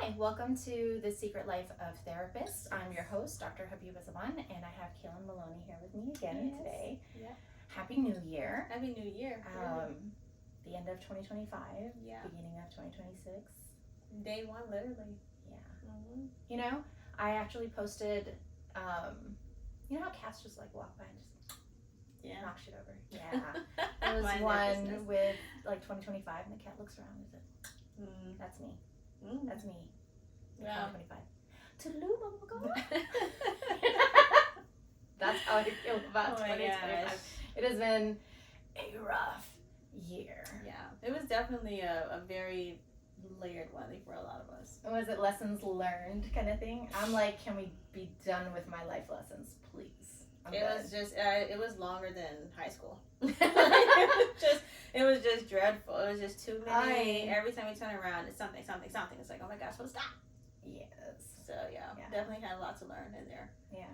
Hi, welcome to The Secret Life of Therapists. I'm your host, Dr. Habiba Zaman, and I have Kaylan Maloney here with me again today. Yeah. Happy New Year. Happy New Year. The end of 2025, Yeah. beginning of 2026. Day one, literally. Yeah. Mm-hmm. You know, I actually posted, you know how cats just like walk by and just knock shit over? Yeah. There was one with like 2025 and the cat looks around and said, that's me. That's me. Wow. 2025. Toodaloo, mama. That's how I feel about 2025. It has been a rough year. Yeah, it was definitely a very layered one, I think, for a lot of us. Was it lessons learned kind of thing? I'm like, can we be done with my life lessons, please? It was longer than high school. It was just dreadful. It was just too many. Every time we turn around, it's something. It's like, oh my gosh, what's that? Yes. So yeah, definitely had a lot to learn in there. Yeah.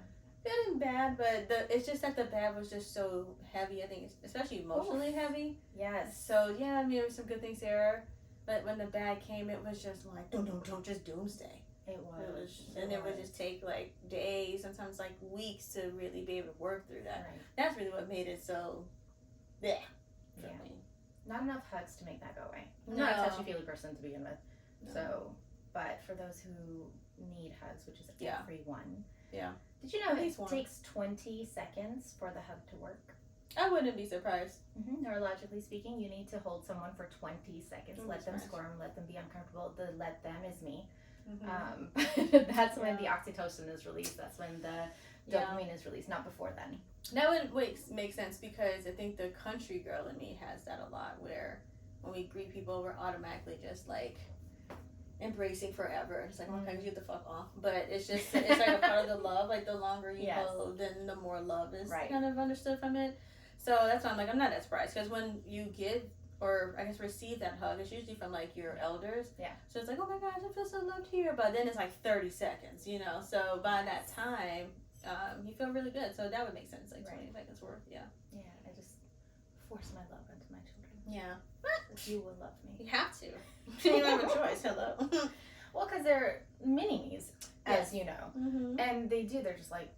Good and bad, but it's just that the bad was just so heavy. I think, especially emotionally heavy. Yes. So yeah, I mean, there were some good things there, but when the bad came, it was just like, don't, just doomsday. It was. And it would just take like days, sometimes like weeks to really be able to work through that. Right. That's really what made it so, yeah. Not enough hugs to make that go away. I'm No. not a touchy-feely person to begin with. No. So, but for those who need hugs, which is every one. Yeah. Did you know it takes 20 seconds for the hug to work? I wouldn't be surprised. Neurologically speaking, you need to hold someone for 20 seconds. Let them squirm, let them be uncomfortable. The let them is me. That's when the oxytocin is released. That's when the dopamine is released, not before then. That would make sense because I think the country girl in me has that a lot, where when we greet people, we're automatically just like embracing forever. It's like, okay, get the fuck off. But it's like a part of the love. Like the longer you hold, then the more love is kind of understood from it. So that's why I'm like, I'm not that surprised, because when you give, or I guess receive that hug, it's usually from like your elders. Yeah. So it's like, oh my gosh, I feel so loved here. But then it's like 30 seconds, you know. So by that time, you feel really good. So that would make sense, like 20 seconds worth. Yeah. Yeah, I just force my love onto my children. Yeah. You will love me. You have to. You don't have a choice. Hello. Well, because they're mini-me's, as you know. And they do. They're just like,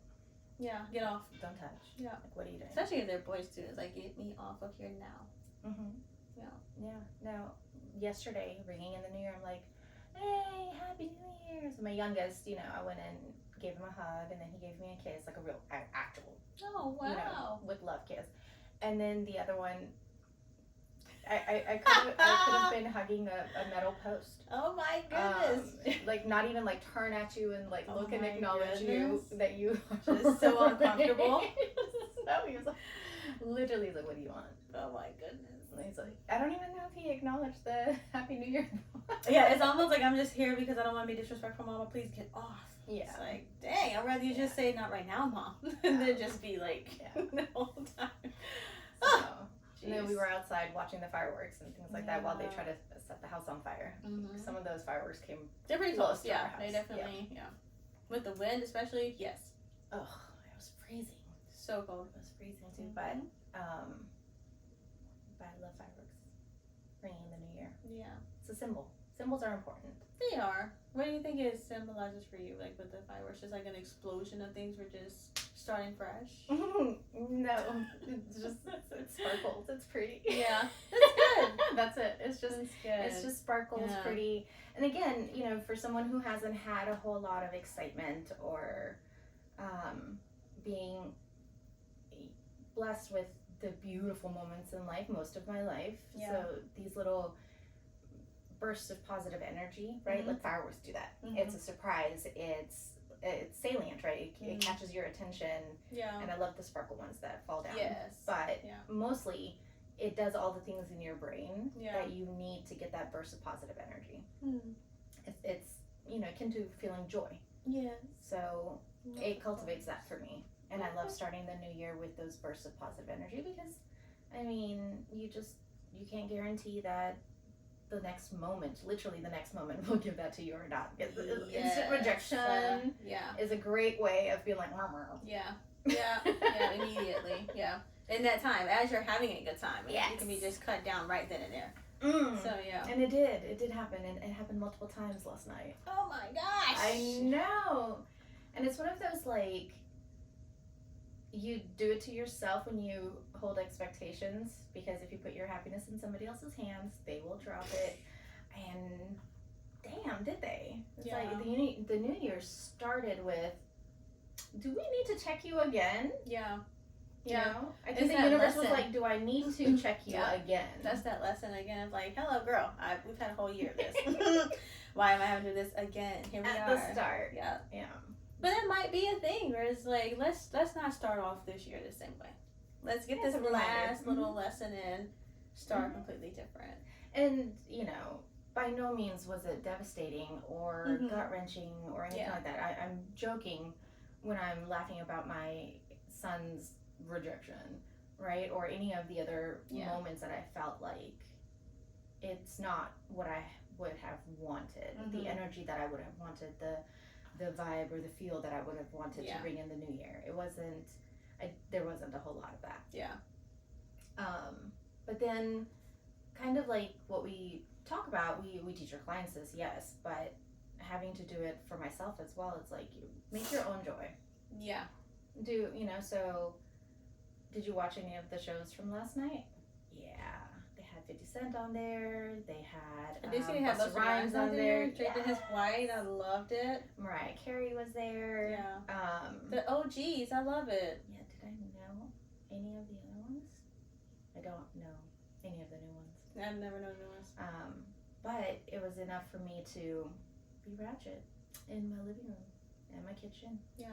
get off. Don't touch. Yeah. Like, what are you doing? Especially if they're boys, too. It's like, get me off of here now. Yeah. Now, yesterday, ringing in the New Year, I'm like, hey, Happy New Year. So my youngest, I went and gave him a hug, and then he gave me a kiss, like a real, actual, with love kiss. And then the other one, I could have been hugging a metal post. Oh my goodness! Like not even like turn at you and like look and acknowledge you that you are just so uncomfortable. So he was like, literally like, what do you want? Oh my goodness! And he's like, I don't even know if he acknowledged the Happy New Year. Yeah, it's almost like, I'm just here because I don't want to be disrespectful, Mama. Please get off. Yeah. It's like, dang, I'd rather you just say not right now, Mom, and then just be like the whole time. And then we were outside watching the fireworks and things like that while they try to set the house on fire. Some of those fireworks came. They're pretty close. Yeah, they definitely. Yeah. With the wind, especially. Yes. Oh, it was freezing. So cold. It was freezing too, but I love fireworks. Ringing in the New Year. Yeah. It's a symbol. Symbols are important. They are. What do you think it symbolizes for you? Like with the fireworks, just like an explosion of things. We're just starting fresh. No, it sparkles. It's pretty. Yeah, that's good. That's it. It's just sparkles, pretty. And again, for someone who hasn't had a whole lot of excitement or being blessed with the beautiful moments in life, most of my life. So these little bursts of positive energy, right? Like fireworks do that. It's a surprise. It's salient, right? It catches your attention. Yeah. And I love the sparkle ones that fall down. Yes. But mostly, it does all the things in your brain that you need to get that burst of positive energy. It's akin to feeling joy. Yes. So it cultivates that for me. And I love starting the new year with those bursts of positive energy because, you can't guarantee that literally the next moment will give that to you or not. Instant rejection is a great way of being like, immediately, in that time, as you're having a good time, you can be just cut down right then and there. So yeah. And it did happen, and it happened multiple times last night. Oh my gosh. I know. And it's one of those, like, you do it to yourself when you hold expectations, because if you put your happiness in somebody else's hands, they will drop it. And damn, did they? It's like the new year started with, do we need to check you again? Yeah. You know? I think the universe was like, do I need to check you again? That's that lesson again of like, hello girl, we've had a whole year of this. Why am I having to do this again? Here we are. At the start. Yeah. Yeah. But it might be a thing where it's like, let's not start off this year the same way. Let's get this last little lesson in, start completely different. And, you know, by no means was it devastating or gut-wrenching or anything like that. I'm joking when I'm laughing about my son's rejection, right? Or any of the other moments that I felt like it's not what I would have wanted. The energy that I would have wanted, the vibe or the feel that I would have wanted to bring in the new year. It wasn't, there wasn't a whole lot of that. Yeah. But then kind of like what we talk about, we teach our clients this, yes, but having to do it for myself as well, it's like, you make your own joy. Yeah. Do, you know, so did you watch any of the shows from last night? Yeah. They had 50 Cent on there. They had Busta Rhymes on there. Draped His White. I loved it. Mariah Carey was there. Yeah. The OGs. I love it. Yeah. Did I know any of the other ones? I don't know any of the new ones. I've never known new ones. But it was enough for me to be ratchet in my living room and my kitchen. Yeah.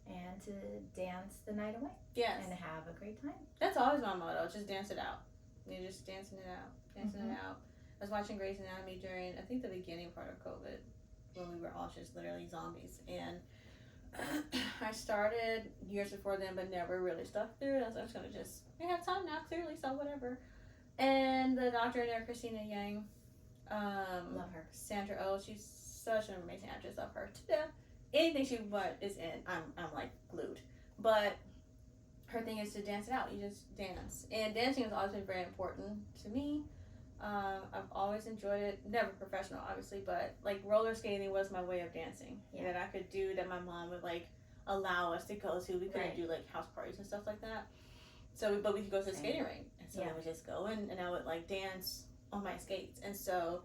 And to dance the night away. Yes. And have a great time. That's always my motto. Just dance it out. You're just dancing it out. Dancing it out. I was watching Grey's Anatomy during, I think, the beginning part of COVID, when we were all just literally zombies. And I started years before then, but never really stuck through it. I was going to I have time now, clearly, so whatever. And the doctor in there, Christina Yang. Love her. Sandra Oh, she's such an amazing actress. Love her to death. Anything she is in, I'm like glued. But her thing is to dance it out. You just dance. And dancing has always been very important to me. I've always enjoyed it. Never professional, obviously, but like roller skating was my way of dancing that I could do, that my mom would like allow us to go to. We couldn't do like house parties and stuff like that. So, but we could go to the skating rink. And so I would just go and I would like dance on my skates. And so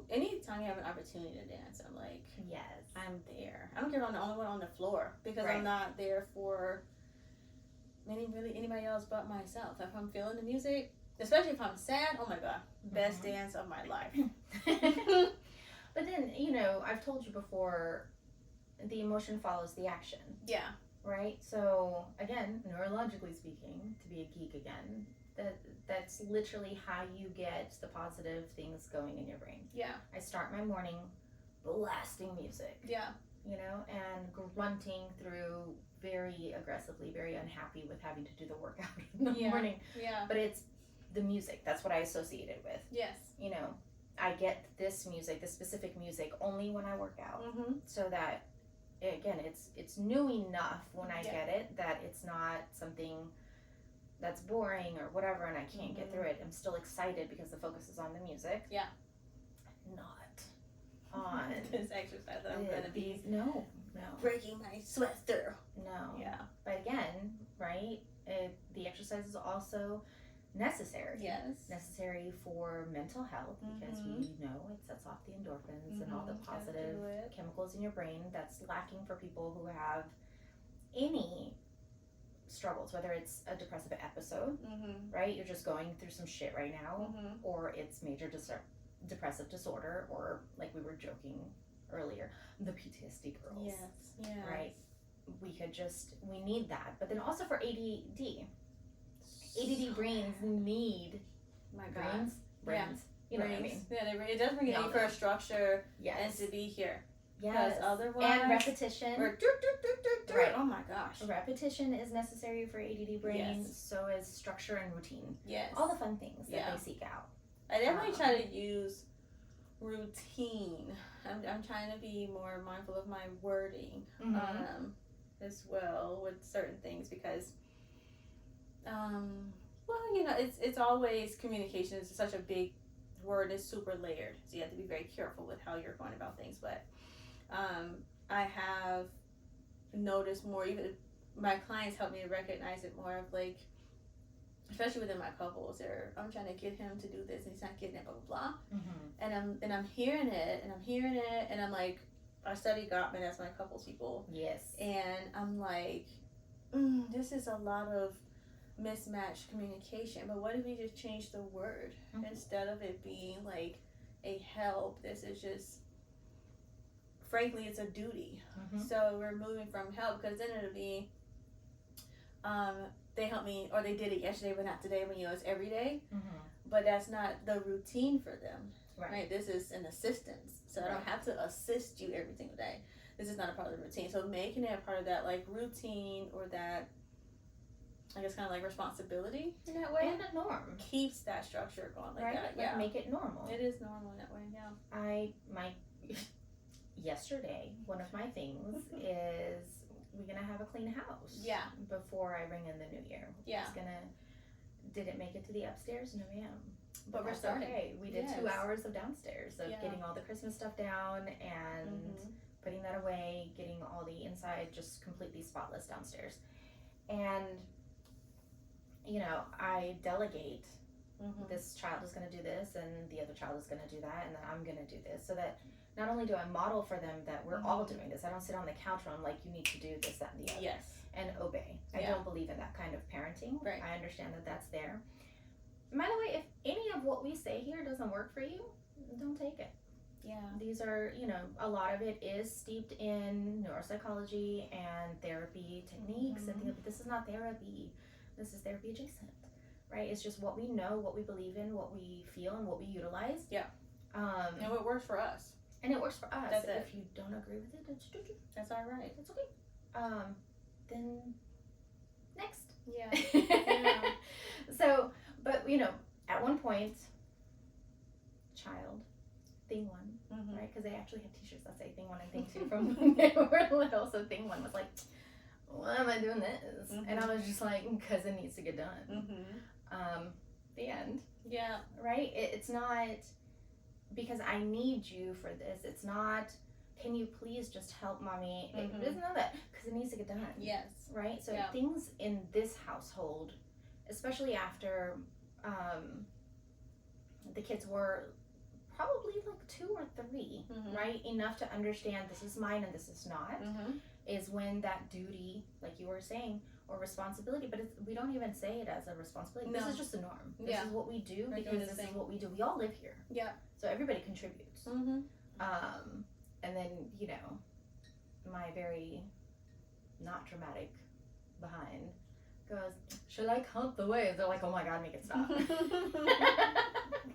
anytime you have an opportunity to dance, I'm like, yes, I'm there. I don't care if I'm the only one on the floor, because I'm not there for anybody else but myself. If I'm feeling the music, especially if I'm sad, oh my god, best dance of my life. But then, you know, I've told you before, the emotion follows the action. Yeah. Right? So again, neurologically speaking, to be a geek again, that's literally how you get the positive things going in your brain. Yeah. I start my morning blasting music. Yeah. You know, and grunting through very aggressively, very unhappy with having to do the workout in the morning. Yeah. But it's the music. That's what I associate it with. Yes. You know, I get this music, this specific music, only when I work out. So that, again, it's new enough when I get it that it's not something that's boring or whatever and I can't get through it. I'm still excited because the focus is on the music. Yeah. Not on this exercise that I'm gonna be no breaking my sweat through. No. Yeah. But again, right, the exercise is also necessary. Yes. Necessary for mental health, because we know it sets off the endorphins and all the positive chemicals in your brain that's lacking for people who have any struggles, whether it's a depressive episode, right? You're just going through some shit right now, or it's major depressive disorder, or like we were joking earlier, the PTSD girls. Yes. Right? We need that. But then also for ADD brains need brains. You know what I mean? Yeah, it does bring you need for a structure and to be here. Yes. Otherwise, and repetition. Right. Oh my gosh. Repetition is necessary for ADD brains. Yes. So is structure and routine. Yes. All the fun things that they seek out. I definitely try to use routine. I'm trying to be more mindful of my wording as well with certain things, because well, you know, it's always communication is such a big word is super layered, so you have to be very careful with how you're going about things. But I have noticed more, even my clients help me to recognize it more of like, especially within my couples, I'm trying to get him to do this and he's not getting it, blah blah blah. And I'm hearing it and I'm like, I study Gottman as my couples people. Yes. And I'm like, this is a lot of mismatched communication. But what if we just change the word instead of it being like a help? This is just, frankly, it's a duty. So we're moving from help, because then it'll be, they helped me, or they did it yesterday but not today, when it's every day. But that's not the routine for them, right? This is an assistance, so I don't have to assist you every single day. This is not a part of the routine. So making it a part of that like routine, or that, I guess, kind of like responsibility in that way, and a norm, keeps that structure going like that. Like make it normal. It is normal in that way. Yesterday, one of my things is we're gonna have a clean house. Yeah. Before I ring in the new year. Yeah. Did it make it to the upstairs? No, ma'am. But we're starting. Okay. We did 2 hours of downstairs of getting all the Christmas stuff down and putting that away, getting all the inside just completely spotless downstairs. And, I delegate. This child is going to do this, and the other child is going to do that, and then I'm going to do this, so that not only do I model for them that we're all doing this. I don't sit on the couch and I'm like, you need to do this, that, and the other. Yes. And obey. I don't believe in that kind of parenting. Right. I understand that that's there. By the way, if any of what we say here doesn't work for you, don't take it. Yeah. These are, a lot of it is steeped in neuropsychology and therapy techniques and things, but this is not therapy. This is therapy adjacent, right? It's just what we know, what we believe in, what we feel, and what we utilize. Yeah. And what works for us. And it works for us. That's it. If you don't agree with it, that's all right. It's okay. Then next. Yeah. So, but at one point, child, thing one, right? Because they actually have T-shirts that say thing one and thing two from when they were little. So thing one was like, why am I doing this? And I was just like, because it needs to get done. The end. Yeah. Right? It's not because I need you for this. It's not, can you please just help mommy? It doesn't know that, because it needs to get done. Yes. Right? So things in this household, especially after the kids were probably like 2 or 3, right? Enough to understand this is mine and this is not, is when that duty, like you were saying, or responsibility, but we don't even say it as a responsibility. No. This is just a norm. This is what we do because this is what we do. We all live here. Yeah. So everybody contributes. And then, my very not dramatic behind goes, should I count the ways? They're like, oh my God, make it stop.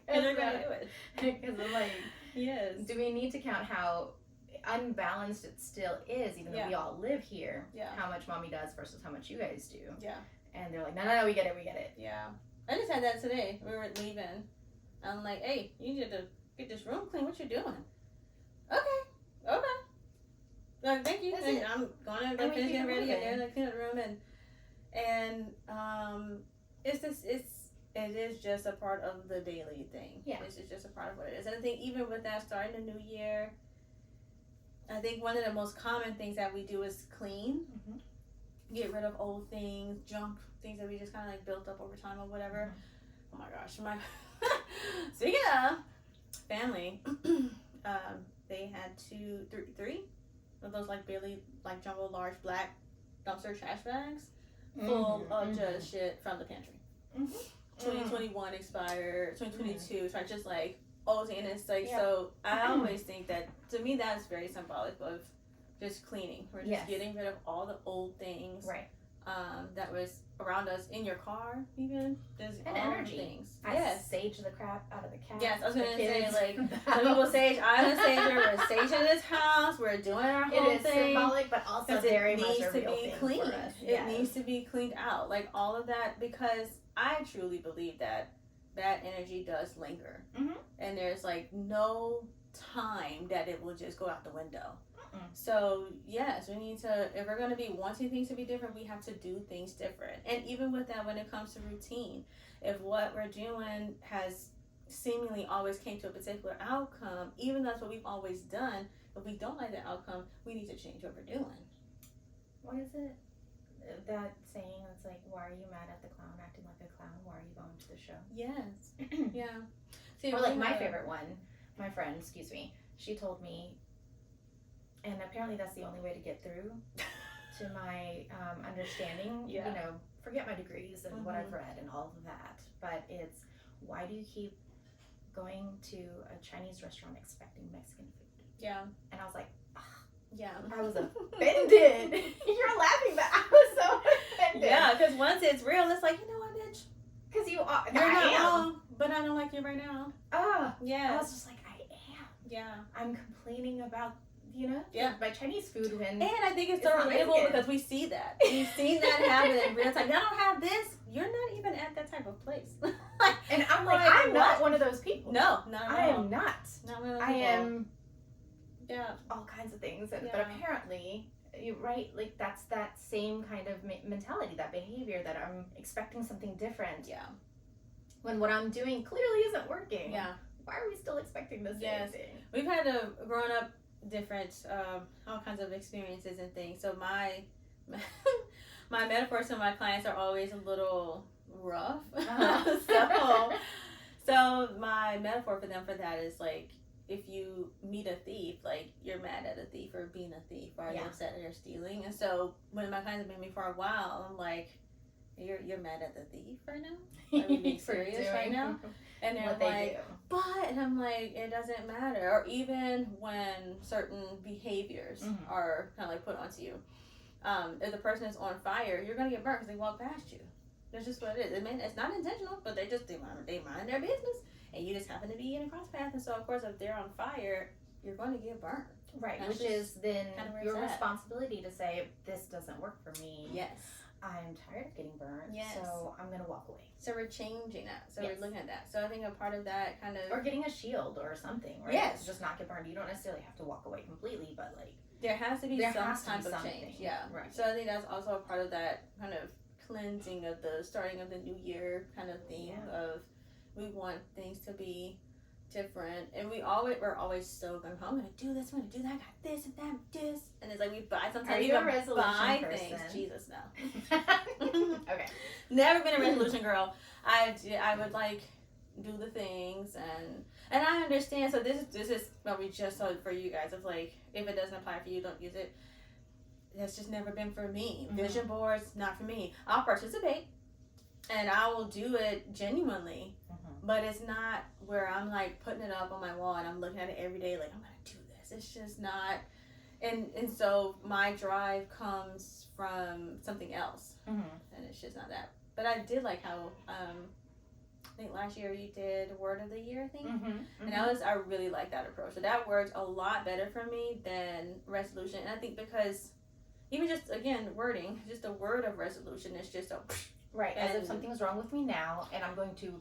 And they're going to do it. Because I'm like, yes. Do we need to count how unbalanced it still is, even though we all live here, how much mommy does versus how much you guys do? Yeah. And they're like, no, we get it. Yeah. I just had that today. We were leaving. I'm like, hey, you need to get this room clean. What you doing? Okay. Like, thank you. And I'm going to finish getting ready, and they're like clean up the room, and it is just a part of the daily thing. Yeah. It's just a part of what it is. And I think even with that, starting the new year, I think one of the most common things that we do is clean. Get rid of old things, junk, things that we just kind of like built up over time or whatever. Oh my gosh. Speaking of family, they had 3 of those like Bailey, like jumbo large black dumpster trash bags full of just shit from the pantry. 2021 expired, 2022, so I just like old, and it's like, so I always think that, to me, that's very symbolic of just cleaning. We're just getting rid of all the old things that was around us, in your car even. There's and all energy. Things. I sage the crap out of the cat. Yes, I was gonna say, like, some people sage, I'm a sager, we're saging this house, we're doing our whole thing. It is symbolic, but also very much a real thing for us. It needs to be cleaned out, like all of that, because I truly believe that that energy does linger. And there's like no time that it will just go out the window. So yes, we need to, if we're going to be wanting things to be different, we have to do things different. And even with that, when it comes to routine, if what we're doing has seemingly always came to a particular outcome, even though that's what we've always done. If we don't like the outcome, we need to change what we're doing. What is it? That saying that's like, why are you mad at the clown acting like a clown? Why are you going to the show? Yes. Yeah. See, Or like my favorite one, my friend, excuse me, she told me, and apparently that's the only way to get through to my understanding. Yeah. You know, forget my degrees and what I've read and all of that, but it's, why do you keep going to a Chinese restaurant expecting Mexican food? Yeah. And I was like, yeah. I was offended. You're laughing, but I was so offended. Yeah, because once it's real, it's like, you know what, bitch? Because you are. You're I not am. wrong, but I don't like you right now. I Yeah. was just like, I am. Yeah. I'm complaining about, you know, Yeah. my Chinese food when. And I think it's so It's not relatable Mexican. because we see that. We've seen that happen in real time. Y'all don't have this. You're not even at that type of place. And I'm like, Like, I'm not what? one of those people. No, not at all. I am not. Not one of those I people. am Yeah. all kinds of things. But Yeah. apparently, you're right, like that's that same kind of mentality, that behavior that I'm expecting something different. Yeah. When what I'm doing clearly isn't working. Yeah. Why are we still expecting the same Yes. thing? We've had a grown up different all kinds of experiences and things. So my my metaphors to my clients are always a little rough. So my metaphor for them for that is like, if you meet a thief, like you're mad at a thief for being a thief, or you're upset that you're stealing. And so when my clients have been with me for a while, I'm like, you're mad at the thief right now? Are we being serious right now? And they're like, but, and I'm like, it doesn't matter. Or even when certain behaviors are kind of like put onto you. If the person is on fire, you're gonna get burnt because they walk past you. That's just what it is. I mean, it's not intentional, but they mind their business, and you just happen to be in a cross path. And so, of course, if they're on fire, you're going to get burnt. Right, That's which is then your it's at. responsibility to say, this doesn't work for me. Yes. I'm tired of getting burned, Yes. so I'm going to walk away. So we're changing that. So Yes. we're looking at that. So I think a part of that kind of... Or getting a shield or something, right? Yes. To just not get burned. You don't necessarily have to walk away completely, but like... There has to be There some has to be type of something. change. Yeah. Right. So I think that's also a part of that kind of cleansing of the starting of the new year kind of theme of we want things to be different, and we're always so going, I'm gonna do this, I'm gonna do that, I got this and that, this, and it's like we buy sometimes. Are you a resolution person? Things. Jesus, no. Okay. Never been a resolution girl. I would like do the things, and I understand. So this is probably just so for you guys of like, if it doesn't apply for you, don't use it. That's just never been for me. Vision boards, not for me. I'll participate and I will do it genuinely, but it's not where I'm like putting it up on my wall and I'm looking at it every day like, I'm gonna do this. It's just not. And so my drive comes from something else, and it's just not that. But I did like how I think last year you did Word of the Year, I think. And I really like that approach. So that worked a lot better for me than resolution. And I think because even just, again, wording, just a word of resolution is just a... Right, as if something's wrong with me now, and I'm going to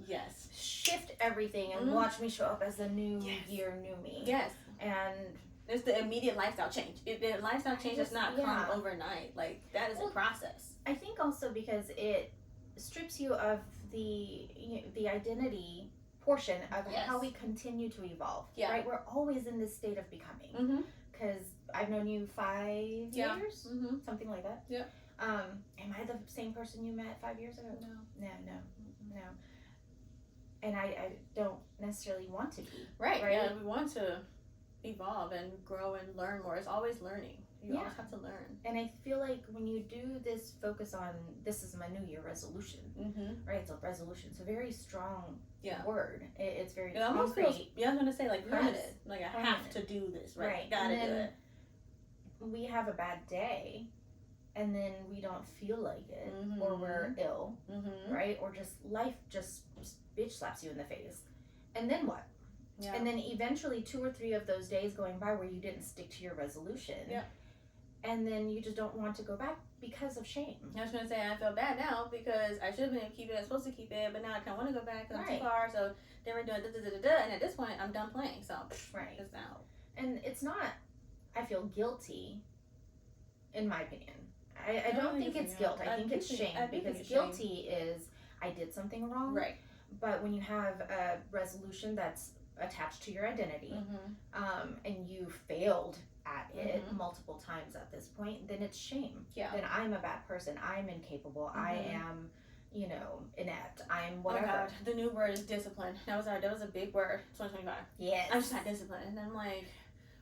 shift everything and watch me show up as a new year, new me. Yes. And... It's the immediate lifestyle change. The lifestyle change does not come overnight. Like, that is a process. I think also because it strips you of the identity portion of how we continue to evolve. Yeah. Right? We're always in this state of becoming. Because I've known you 5 years? Something like that. Yeah. Am I the same person you met 5 years ago? No. And I don't necessarily want to be. Right? Yeah, we want to evolve and grow and learn more. It's always learning. You always have to learn. And I feel like when you do this focus on, this is my New Year resolution, right? It's a resolution. It's a very strong word. It's very concrete. Almost feels, I'm going to say like permanent. Like I have to do this, right? Gotta do it. We have a bad day and then we don't feel like it or we're ill, right? Or just life just bitch slaps you in the face. And then what? Yeah. And then eventually 2 or 3 of those days going by where you didn't stick to your resolution. Yeah. And then you just don't want to go back because of shame. I was going to say, I feel bad now because I should have been able to keep it, I was supposed to keep it, but now I kind of want to go back because I'm too far, so then we're doing da-da-da-da-da, and at this point, I'm done playing, so it's out. And it's not, I feel guilty, in my opinion. I don't think it's guilt. I think it's shame, because guilty is, I did something wrong. Right. But when you have a resolution that's attached to your identity, and you failed at it multiple times at this point, then it's shame. Yeah. Then I'm a bad person. I'm incapable. I am, inept. I'm whatever. Oh God, the new word is discipline. That was a big word. 2025. Yes. I'm just not disciplined, and I'm like,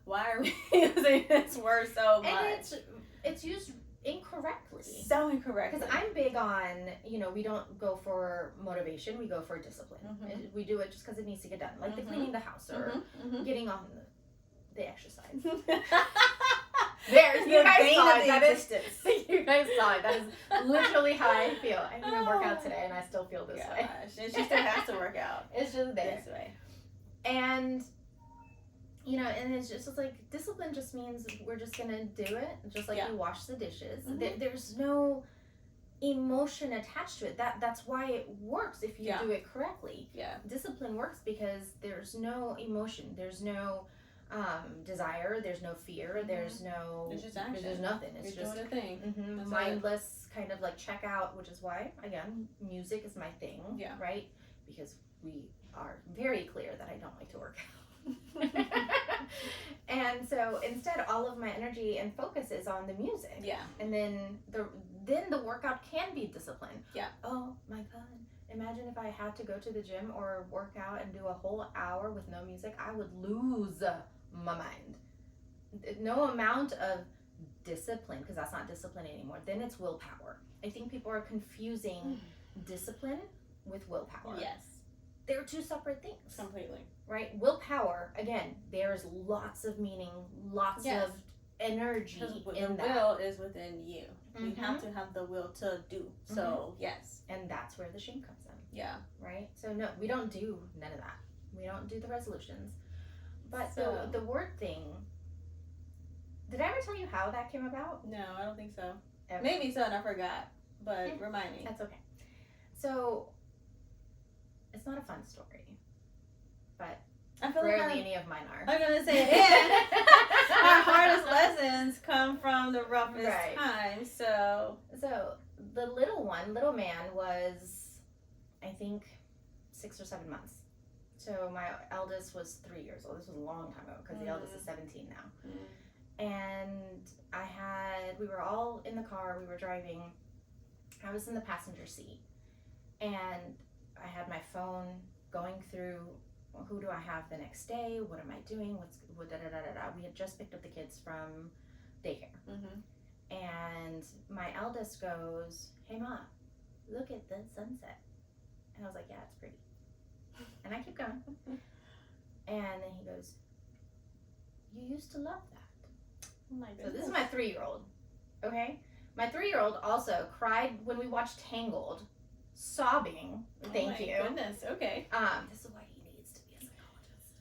why are we using this word so much? And it's used incorrectly. So incorrectly. Because I'm big on, we don't go for motivation, we go for discipline. We do it just because it needs to get done. Like the cleaning the house or getting on the exercise. There's you guys saw it. That is you guys saw it. That is literally how I feel. I didn't work out today and I still feel this way. And she still has to work out. It's just there. This way. And and it's just like discipline just means we're just gonna do it, just like you wash the dishes. There's no emotion attached to it. That's why it works if you do it correctly. Yeah. Discipline works because there's no emotion. There's no desire. There's no fear. There's no. There's just action. There's nothing. It's You're just doing a thing. Mindless kind of like check out, which is why again music is my thing. Yeah. Right. Because we are very clear that I don't like to work out. And so instead all of my energy and focus is on the music. Yeah. And then the workout can be disciplined. Yeah. Oh my God. Imagine if I had to go to the gym or work out and do a whole hour with no music, I would lose my mind. No amount of discipline, because that's not discipline anymore. Then it's willpower. I think people are confusing discipline with willpower. Yes. They're two separate things. Completely. Right? Willpower, again, there's lots of meaning, lots of energy in that. The will is within you. You have to have the will to do. So, yes. And that's where the shame comes in. Yeah. Right? So, no, we don't do none of that. We don't do the resolutions. But the word thing, did I ever tell you how that came about? No, I don't think so. Ever. Maybe so, and I forgot. But remind me. That's okay. So, it's not a fun story. But I feel rarely like any of mine are. I'm going to say it. Our hardest lessons come from the roughest times. So the little man was, I think, 6 or 7 months. So my eldest was 3 years old. This was a long time ago because the eldest is 17 now. And we were all in the car. We were driving. I was in the passenger seat. And I had my phone going through, who do I have the next day? What am I doing? We had just picked up the kids from daycare. And my eldest goes, "Hey, Mom, look at the sunset." And I was like, "Yeah, it's pretty." And I keep going. And then he goes, "You used to love that." Oh my goodness. So this is my 3-year-old, okay? My 3-year-old also cried when we watched Tangled, sobbing. Thank you. Oh my goodness, okay. This is why he needs to be a psychologist.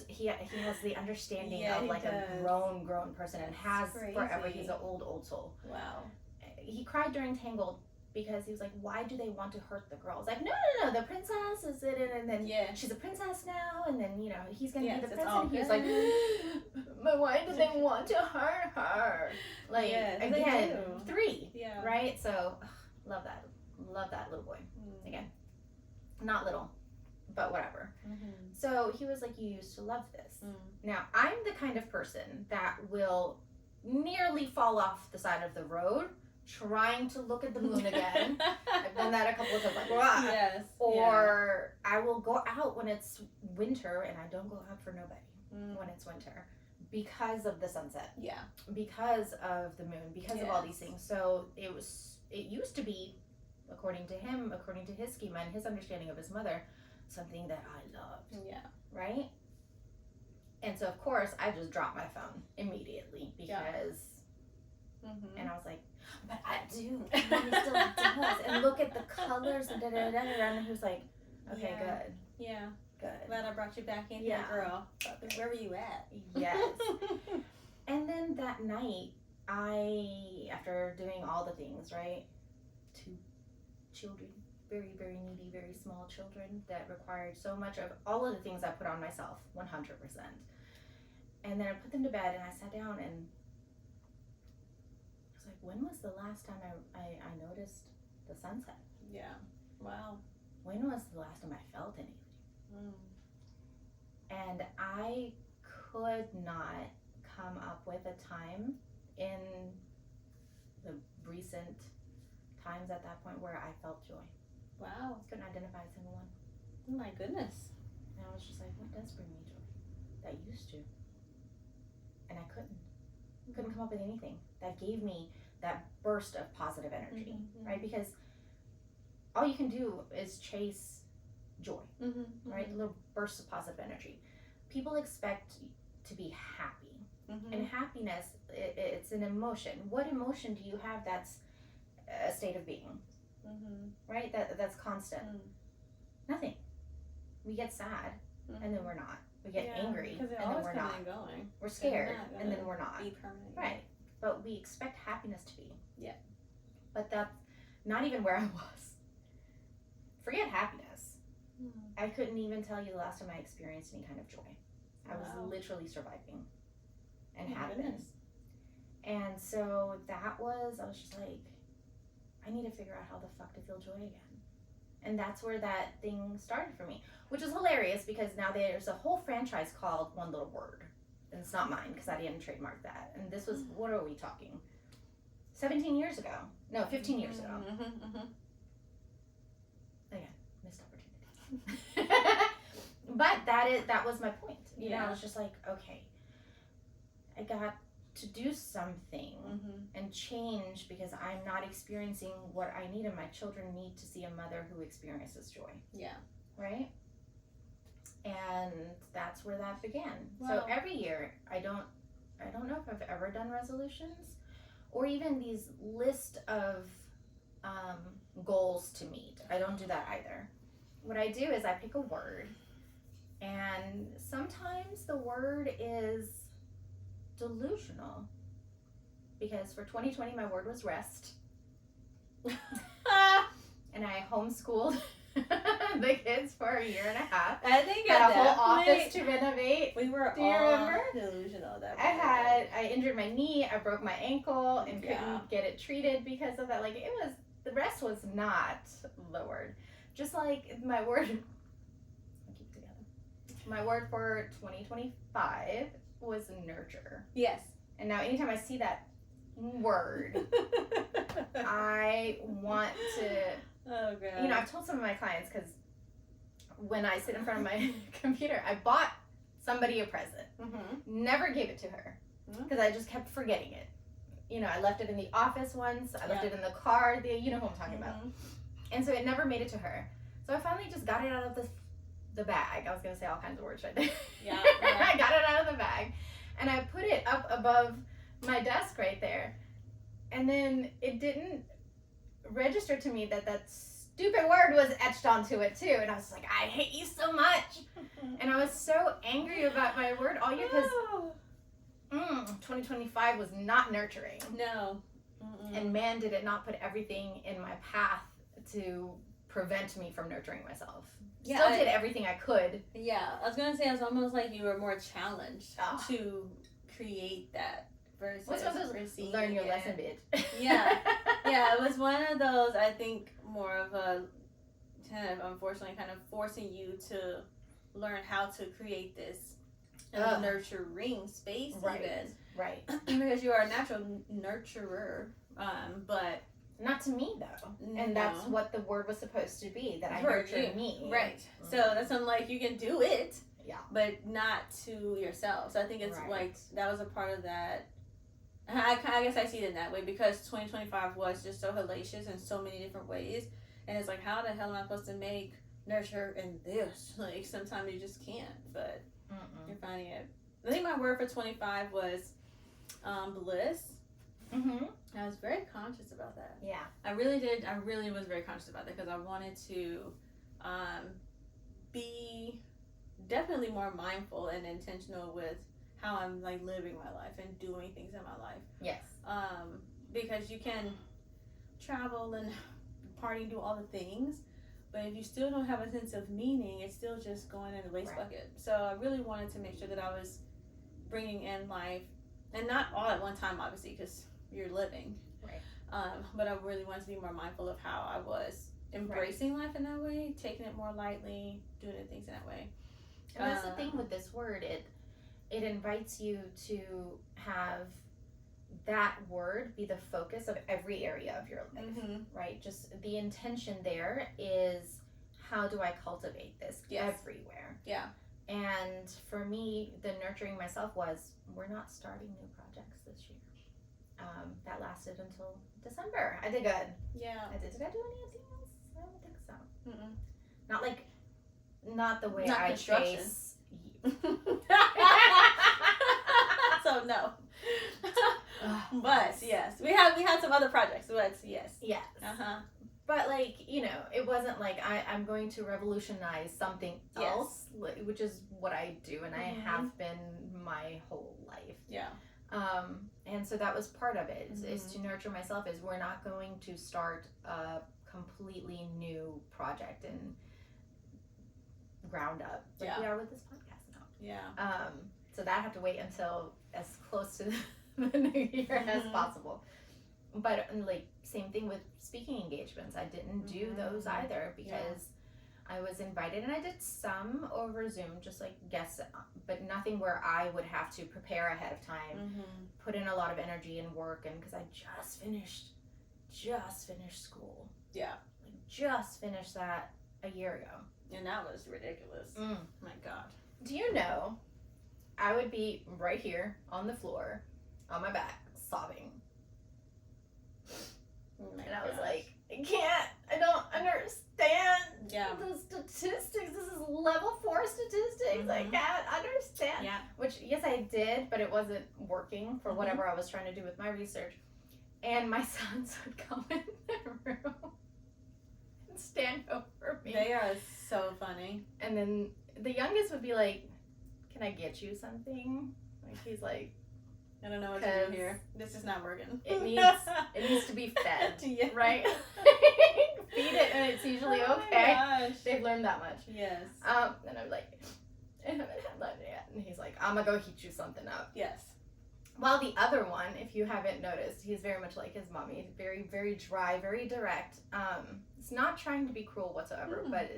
he has the understanding of like a grown person and has forever. He's an old soul. Wow. He cried during Tangled because he was like, why do they want to hurt the girls? Like, no, the princess is it, and then she's a princess now, and then he's gonna be the prince, and he's like, but why do they want to hurt her? Like, again, 3, right? So, love that little boy. Again, not little, but whatever. So he was like, you used to love this. Now, I'm the kind of person that will nearly fall off the side of the road trying to look at the moon again. I've done that a couple of times, like, wow. Yes. Or I will go out when it's winter, and I don't go out for nobody when it's winter because of the sunset. Yeah. Because of the moon, because of all these things. So it used to be, according to him, according to his schema and his understanding of his mother, something that I loved. Yeah. Right? And so, of course, I just dropped my phone immediately because, and I was like, but I do. And he still does. And look at the colors and da-da-da-da. And he was like, okay, good. Yeah. Good. Glad I brought you back in here, girl. Where were you at? Yes. And then that night, after doing all the things, right? 2 children, very, very needy, very small children that required so much of all of the things I put on myself, 100%. And then I put them to bed and I sat down and I was like, when was the last time I noticed the sunset? Yeah. Wow. when was the last time I felt anything? And I could not come up with a time in the recent times at that point where I felt joy. Wow. I couldn't identify a single one. Oh my goodness. And I was just like, what does bring me joy? That used to. And I couldn't come up with anything that gave me that burst of positive energy, right? Because all you can do is chase joy, right? Little bursts of positive energy. People expect to be happy, and happiness, it's an emotion. What emotion do you have that's a state of being, right? That's constant. Nothing. We get sad, and then we're not. We get angry, and then we're not. We're scared, and then we're not. Be permanent. Right. But we expect happiness to be. Yeah. But that's not even where I was. Forget happiness. I couldn't even tell you the last time I experienced any kind of joy. I was literally surviving and had been. And so I was just like, I need to figure out how the fuck to feel joy again. And that's where that thing started for me, which is hilarious because now there's a whole franchise called One Little Word. And it's not mine because I didn't trademark that. And this was, what are we talking? 17 years ago. No, 15 years ago. Again, missed opportunity. But that was my point. You know, I was just like, okay, I got to do something and change because I'm not experiencing what I need, and my children need to see a mother who experiences joy. Yeah. Right? And that's where that began. Wow. So every year, I don't know if I've ever done resolutions or even these list of goals to meet. I don't do that either. What I do is I pick a word, and sometimes the word is delusional, because for 2020 my word was rest. And I homeschooled the kids for a year and a half. I think had a whole office to renovate. We were Do you all remember? delusional that way. I injured my knee, I broke my ankle, and couldn't get it treated because of that. Like, it was, the rest was not the word. Just like my word, I'll keep it together. My word for 2025 was nurture. Yes. And now anytime I see that word, I want to, oh god. you know, I've told some of my clients, because when I sit in front of my computer, I bought somebody a present, never gave it to her, because I just kept forgetting it. You know, I left it in the office once, I left it in the car, you know who I'm talking about. And so it never made it to her. So I finally just got it out of the bag. I was going to say all kinds of words right there. Yeah. I got it out of the bag, and I put it up above my desk right there. And then it didn't register to me that stupid word was etched onto it too. And I was like, I hate you so much. And I was so angry about my word all year because 2025 was not nurturing. No. And man, did it not put everything in my path to prevent me from nurturing myself. Yeah, Still did everything I could. Yeah, I was gonna say it's almost like you were more challenged to create that versus receiving. Learn your lesson, bitch. Yeah, it was one of those. I think more of a kind of, unfortunately, kind of forcing you to learn how to create this nurturing space, even. Right. Because you are a natural nurturer, but. Not to me, though. And that's what the word was supposed to be, that I nurture me. Right. So that's I'm like, you can do it, but not to yourself. So I think it's like, that was a part of that. I guess I see it in that way, because 2025 was just so hellacious in so many different ways. And it's like, how the hell am I supposed to make nurture in this? Like, sometimes you just can't, but you're finding it. I think my word for 25 was bliss. I was very conscious about that. Yeah. I really did. I really was very conscious about that, because I wanted to be definitely more mindful and intentional with how I'm like living my life and doing things in my life. Yes. Because you can travel and party and do all the things, but if you still don't have a sense of meaning, it's still just going in the waste bucket. So I really wanted to make sure that I was bringing in life, and not all at one time, obviously, because you're living. Right. But I really wanted to be more mindful of how I was embracing life in that way, taking it more lightly, doing things in that way. And that's the thing with this word, it invites you to have that word be the focus of every area of your life, right? Just the intention there is, how do I cultivate this everywhere? Yeah. And for me, the nurturing myself was, we're not starting new projects this year. That lasted until December. I did good. Yeah. Did I do anything else? I don't think so. Mm-mm. Not the way not I construction. chase. So no. But yes, we had some other projects. But yes. Yes. But like, it wasn't like I'm going to revolutionize something else, which is what I do, and I have been my whole life. Yeah. And so that was part of it, is to nurture myself, is we're not going to start a completely new project and ground up like we are with this podcast now. Yeah. So that had to wait until as close to the new year as possible. But like, same thing with speaking engagements. I didn't do those either because I was invited, and I did some over Zoom, just like guests, but nothing where I would have to prepare ahead of time, put in a lot of energy and work, and because I just finished school. Yeah. Like, just finished that a year ago. And that was ridiculous. My God. Do you know, I would be right here on the floor, on my back, sobbing. And I was like, I don't understand the statistics. This is level 4 statistics. I can't understand. Yeah. Which, yes, I did, but it wasn't working for whatever I was trying to do with my research. And my sons would come in the room and stand over me. They are so funny. And then the youngest would be like, can I get you something? Like, he's like, I don't know what to do here. This is not working. It needs to be fed, right? Feed it, and it's usually okay. Gosh. They've learned that much. Yes. And I'm like, I haven't had lunch yet. And he's like, I'm gonna go heat you something up. Yes. While the other one, if you haven't noticed, he's very much like his mommy. Very, very dry, very direct. It's not trying to be cruel whatsoever, but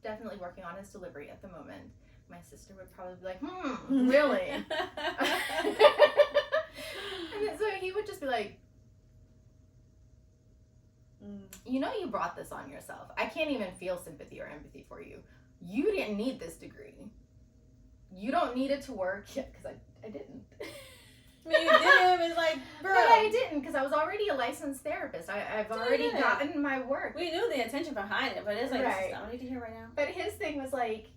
definitely working on his delivery at the moment. My sister would probably be like, really? And so he would just be like, you brought this on yourself. I can't even feel sympathy or empathy for you. You didn't need this degree. You don't need it to work. Yeah, because I didn't. I mean, you did. It's like, bro. But I didn't, because I was already a licensed therapist. I've already gotten my work. We knew the intention behind it, but it's like, right. This is not what I need to hear right now. But his thing was like,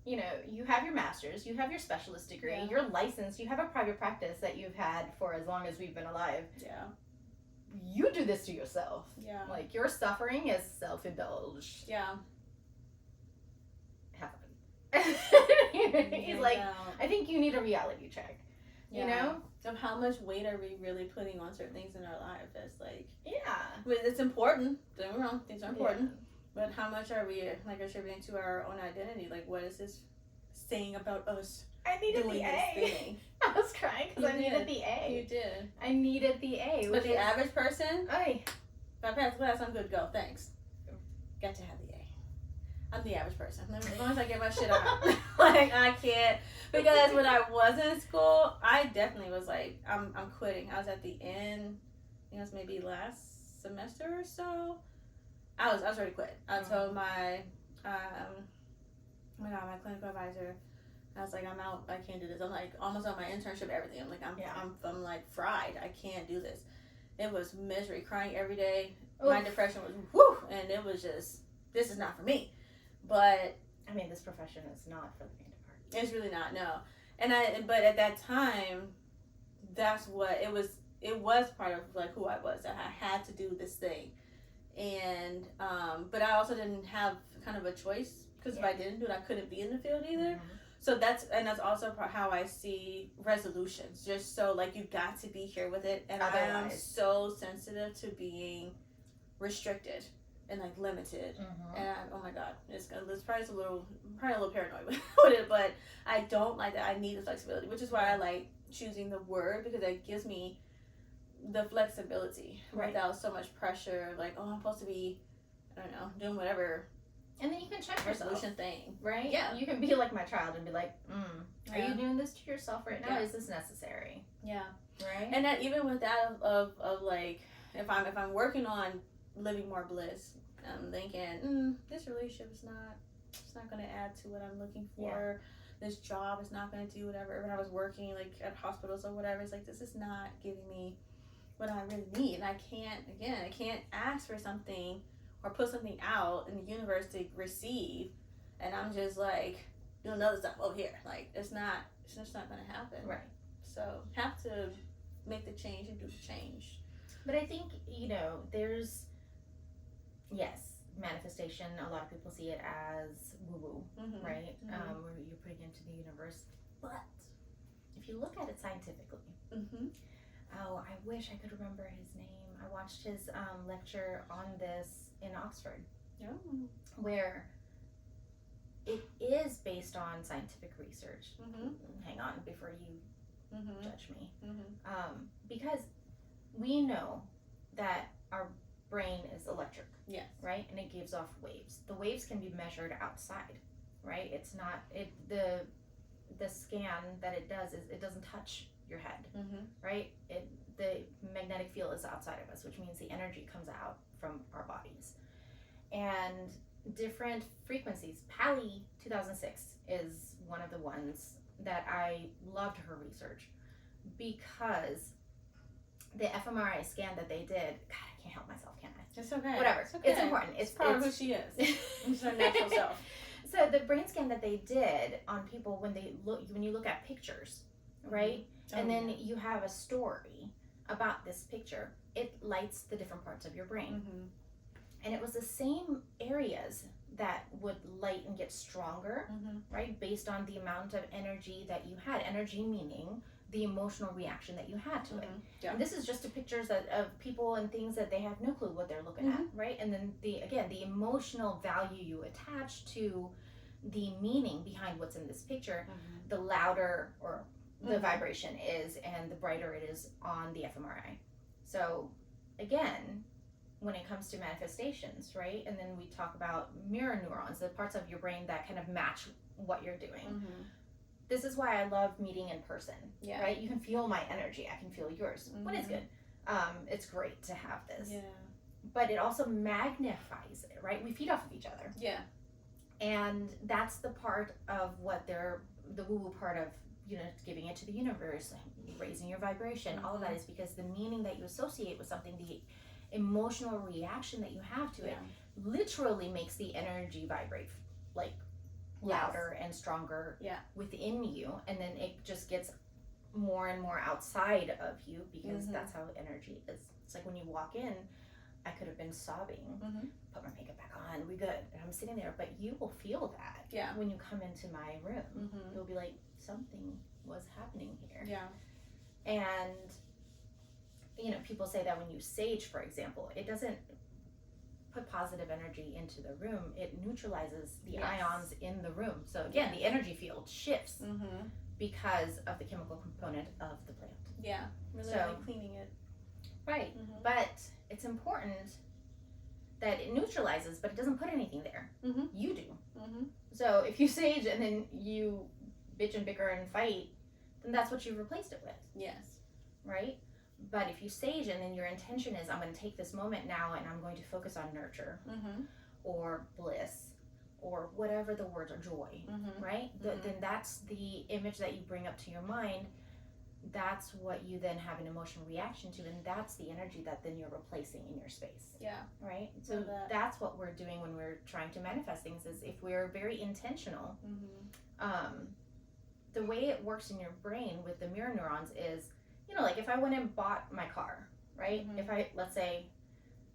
you have your master's, you have your specialist degree, you're licensed, you have a private practice that you've had for as long as we've been alive. Yeah. You do this to yourself. Yeah. Like, your suffering is self-indulged. Yeah. He's like, I think you need a reality check. You know? Of how much weight are we really putting on certain things in our life? It's like, yeah. But it's important. Don't get me wrong, things are important. Yeah. But how much are we like attributing to our own identity? Like, what is this saying about us? I needed the A. I was crying because I needed the A. You did. I needed the A. But the average person, if I pass the class, I'm good to go. Thanks. Got to have the A. I'm the average person. As long as I get my shit out. Like, I can't. Because when I was in school, I definitely was like, I'm quitting. I was at the end, I think it was maybe last semester or so. I was ready to quit. I told my my clinical advisor, I was like, I'm out. I can't do this. I'm like almost on my internship, everything. I'm like, I'm like fried. I can't do this. It was misery, crying every day. Oof. My depression was whoo, and it was just, this is not for me. But I mean, this profession is not for the faint of heart. It's really not, no. But at that time, that's what it was. It was part of like who I was. That I had to do this thing. And but I also didn't have kind of a choice, because if I didn't do it, I couldn't be in the field either. So that's also how I see resolutions. Just so like, you got to be here with it, and I am so sensitive to being restricted and like limited. And oh my god, it's probably a little paranoid with it, but I don't like that. I need the flexibility, which is why I like choosing the word, because it gives me the flexibility without so much pressure. Like, oh, I'm supposed to be I don't know, doing whatever And then you can check yourself, resolution thing. right? Yeah. You can be like my child and be like, are you doing this to yourself right now? Yeah. Is this necessary? Yeah. Right? And that even with that of like, if I'm working on living more bliss, I'm thinking, this relationship is not going to add to what I'm looking for. Yeah. This job is not going to do whatever. When I was working like at hospitals or whatever, it's like, this is not giving me what I really need. And I can't ask for something or put something out in the universe to receive, and I'm just like doing other stuff over here. Like, it's just not going to happen. Right. So have to make the change and do the change. But I think, there's, yes, manifestation, a lot of people see it as woo-woo, right? Where you're putting into the universe. But if you look at it scientifically, oh, I wish I could remember his name. I watched his lecture on this in Oxford, where it is based on scientific research. Hang on before you judge me. Because we know that our brain is electric. Yes. Right? And it gives off waves. The waves can be measured outside, right? It's not, the scan that it does is it doesn't touch your head, right? The magnetic field is outside of us, which means the energy comes out from our bodies. And different frequencies. Pally 2006 is one of the ones that I loved her research, because the fMRI scan that they did, God, I can't help myself, can I? It's okay. Whatever. It's okay. It's important. It's part of who she is. It's her natural self. So the brain scan that they did on people, when you look at pictures, right? And then you have a story about this picture, it lights the different parts of your brain. And it was the same areas that would light and get stronger, right? Based on the amount of energy that you had. Energy meaning the emotional reaction that you had to it. Yeah. And this is just pictures of people and things that they have no clue what they're looking at, right? And then the emotional value you attach to the meaning behind what's in this picture, the louder or the vibration is, and the brighter it is on the fMRI. So again, when it comes to manifestations, right? And then we talk about mirror neurons, the parts of your brain that kind of match what you're doing. This is why I love meeting in person, right? You can feel my energy, I can feel yours. When it's good, it's great to have this. But it also magnifies it, right? We feed off of each other. And that's the part of what the woo-woo part of, giving it to the universe, raising your vibration, all of that is because the meaning that you associate with something, the emotional reaction that you have to it, literally makes the energy vibrate like louder and stronger within you, and then it just gets more and more outside of you, because that's how energy is. It's like when you walk in, I could have been sobbing, put my makeup back on, we good, and I'm sitting there, but you will feel that when you come into my room. You'll be like, something was happening here. And people say that when you sage, for example, it doesn't put positive energy into the room, it neutralizes the ions in the room. So again, the energy field shifts because of the chemical component of the plant. Really cleaning it. Right. But it's important that it neutralizes, but it doesn't put anything there. You do. So if you sage and then you bitch and bicker and fight, then that's what you replaced it with. Right? But if you sage and then your intention is, I'm going to take this moment now and I'm going to focus on nurture or bliss or whatever the words are, joy, right? Then that's the image that you bring up to your mind. That's what you then have an emotional reaction to, and that's the energy that then you're replacing in your space. Right? So that's what we're doing when we're trying to manifest things, is if we're very intentional, the way it works in your brain with the mirror neurons is, like if I went and bought my car, right? If let's say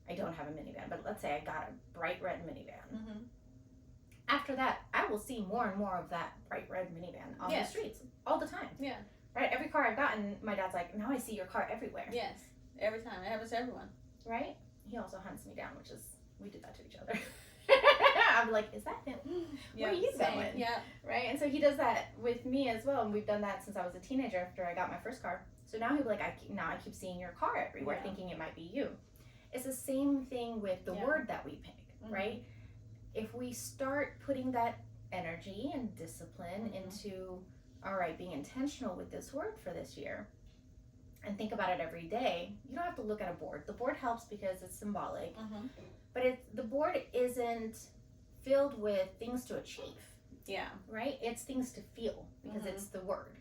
I don't have a minivan, but let's say I got a bright red minivan. After that, I will see more and more of that bright red minivan on the streets all the time. Right? Every car I've gotten, my dad's like, now I see your car everywhere. Every time. It happens to everyone. Right? He also hunts me down, which is, we did that to each other. I'm like, is that him? Where are you going? Right? And so he does that with me as well, and we've done that since I was a teenager after I got my first car. So now he'll be like, I keep seeing your car everywhere, thinking it might be you. It's the same thing with the word that we pick. right? If we start putting that energy and discipline into, all right, being intentional with this word for this year and think about it every day, you don't have to look at a board. The board helps because it's symbolic, but the board isn't filled with things to achieve. Yeah. Right? It's things to feel because it's the word.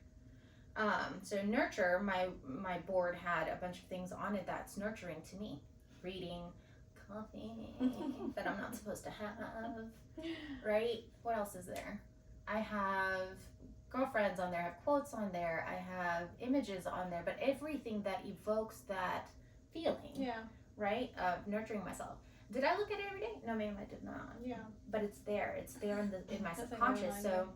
So nurture, my board had a bunch of things on it that's nurturing to me. Reading, coffee that I'm not supposed to have, right? What else is there? I have girlfriends on there, I have quotes on there, I have images on there, but everything that evokes that feeling, right, of nurturing myself. Did I look at it every day? No, ma'am, I did not. Yeah. But it's there in my subconscious. So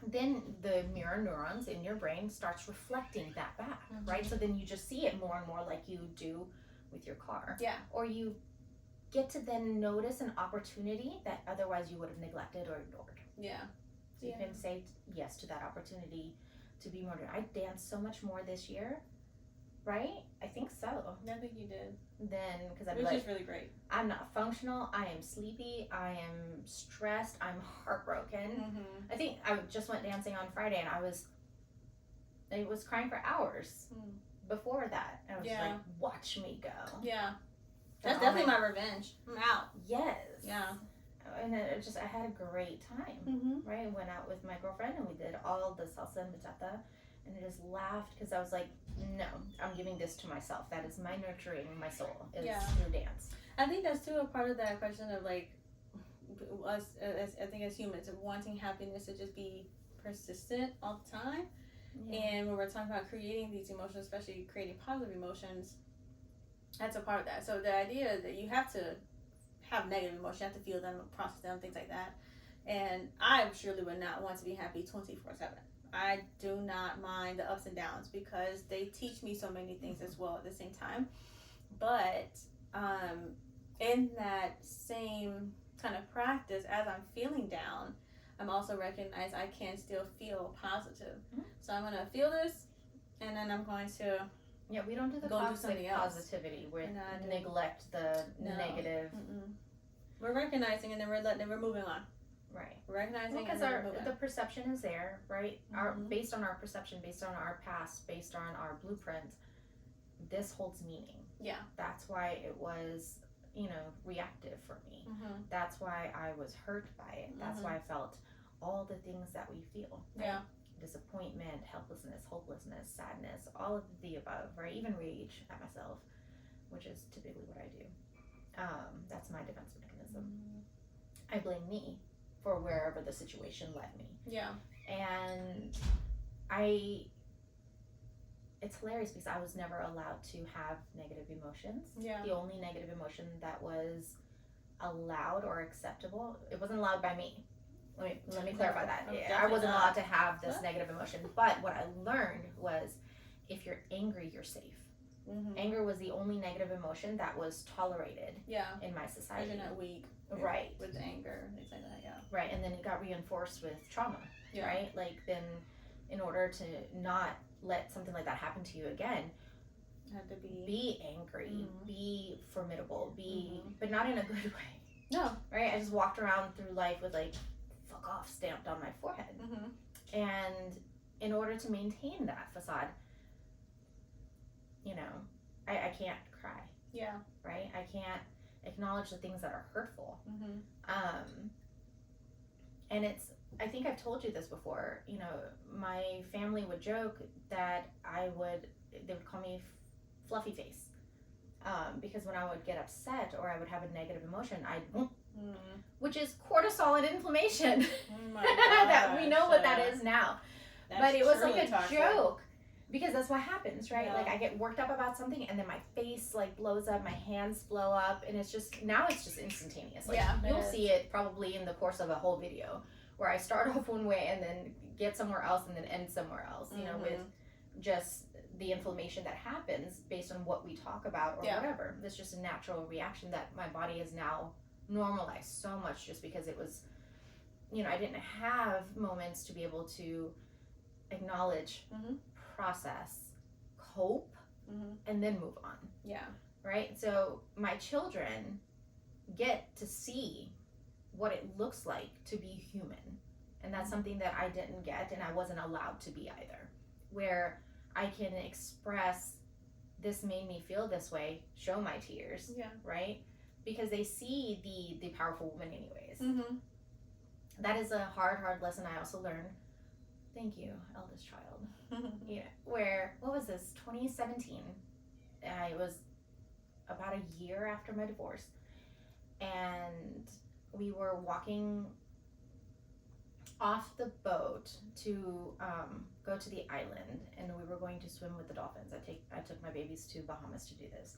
then the mirror neurons in your brain starts reflecting that back, right? So then you just see it more and more like you do with your car. Yeah. Or you get to then notice an opportunity that otherwise you would have neglected or ignored. Yeah. So you can say yes to that opportunity to be more. I danced so much more this year, right? I think so. I think you did. Then, because I'm which like, is really great. I'm not functional. I am sleepy. I am stressed. I'm heartbroken. I think I just went dancing on Friday, and I was crying for hours before that. I was like, watch me go. Yeah. That's definitely my revenge. I'm out. Yes. Yeah. And I had a great time, right? I went out with my girlfriend and we did all the salsa and bachata, and I just laughed because I was like, no, I'm giving this to myself. That is my nurturing my soul is through dance. I think that's too a part of that question of like us, I think as humans, of wanting happiness to just be persistent all the time. Yeah. And when we're talking about creating these emotions, especially creating positive emotions, that's a part of that. So the idea that you have to have negative emotions, you have to feel them, process them, things like that. And I surely would not want to be happy 24/7. I do not mind the ups and downs because they teach me so many things as well at the same time. But in that same kind of practice, as I'm feeling down, I'm also recognize I can still feel positive. So I'm going to feel this, and then I'm going to we don't do the toxic positivity where neglect the negative. We're recognizing, and then we're moving on. Right. Recognizing because the perception is there, right? Based on our perception, based on our past, based on our blueprint, this holds meaning. Yeah. That's why it was, reactive for me. That's why I was hurt by it. That's why I felt all the things that we feel. Right? Yeah. Disappointment, helplessness, hopelessness, sadness, all of the above, right? Even rage at myself, which is typically what I do. That's my defense mechanism. I blame me for wherever the situation led me. Yeah. And it's hilarious because I was never allowed to have negative emotions. Yeah. The only negative emotion that was allowed or acceptable, it wasn't allowed by me. Let me clarify that. I wasn't allowed to have this negative emotion. But what I learned was if you're angry, you're safe. Anger was the only negative emotion that was tolerated in my society. You're not weak. Right. With anger, things like that, Right, and then it got reinforced with trauma, right? Like, then in order to not let something like that happen to you again, had to be angry, be formidable, but not in a good way. No. Right? I just walked around through life with, like, fuck off stamped on my forehead. And in order to maintain that facade, I can't cry. Yeah. Right? I can't acknowledge the things that are hurtful. And I think I've told you this before, my family would joke that they would call me fluffy face. Because when I would get upset or I would have a negative emotion, which is cortisol and inflammation. Oh my that we know what that is now. But it was like a toxic joke. Because that's what happens, right? Yeah. Like I get worked up about something and then my face like blows up, my hands blow up, and it's just instantaneous. Like you'll see it probably in the course of a whole video where I start off one way and then get somewhere else and then end somewhere else, with just the inflammation that happens based on what we talk about or whatever. It's just a natural reaction that my body has now normalized so much just because it was, I didn't have moments to be able to acknowledge, process, cope, and then move on. Yeah. Right? So my children get to see what it looks like to be human. And that's something that I didn't get and I wasn't allowed to be either. Where I can express, this made me feel this way, show my tears, right? Because they see the powerful woman anyways. Mm-hmm. That is a hard lesson I also learned. Thank you, eldest child. Yeah, where, what was this, 2017? I was about a year after my divorce, and we were walking off the boat to go to the island, and we were going to swim with the dolphins. I took my babies to Bahamas to do this,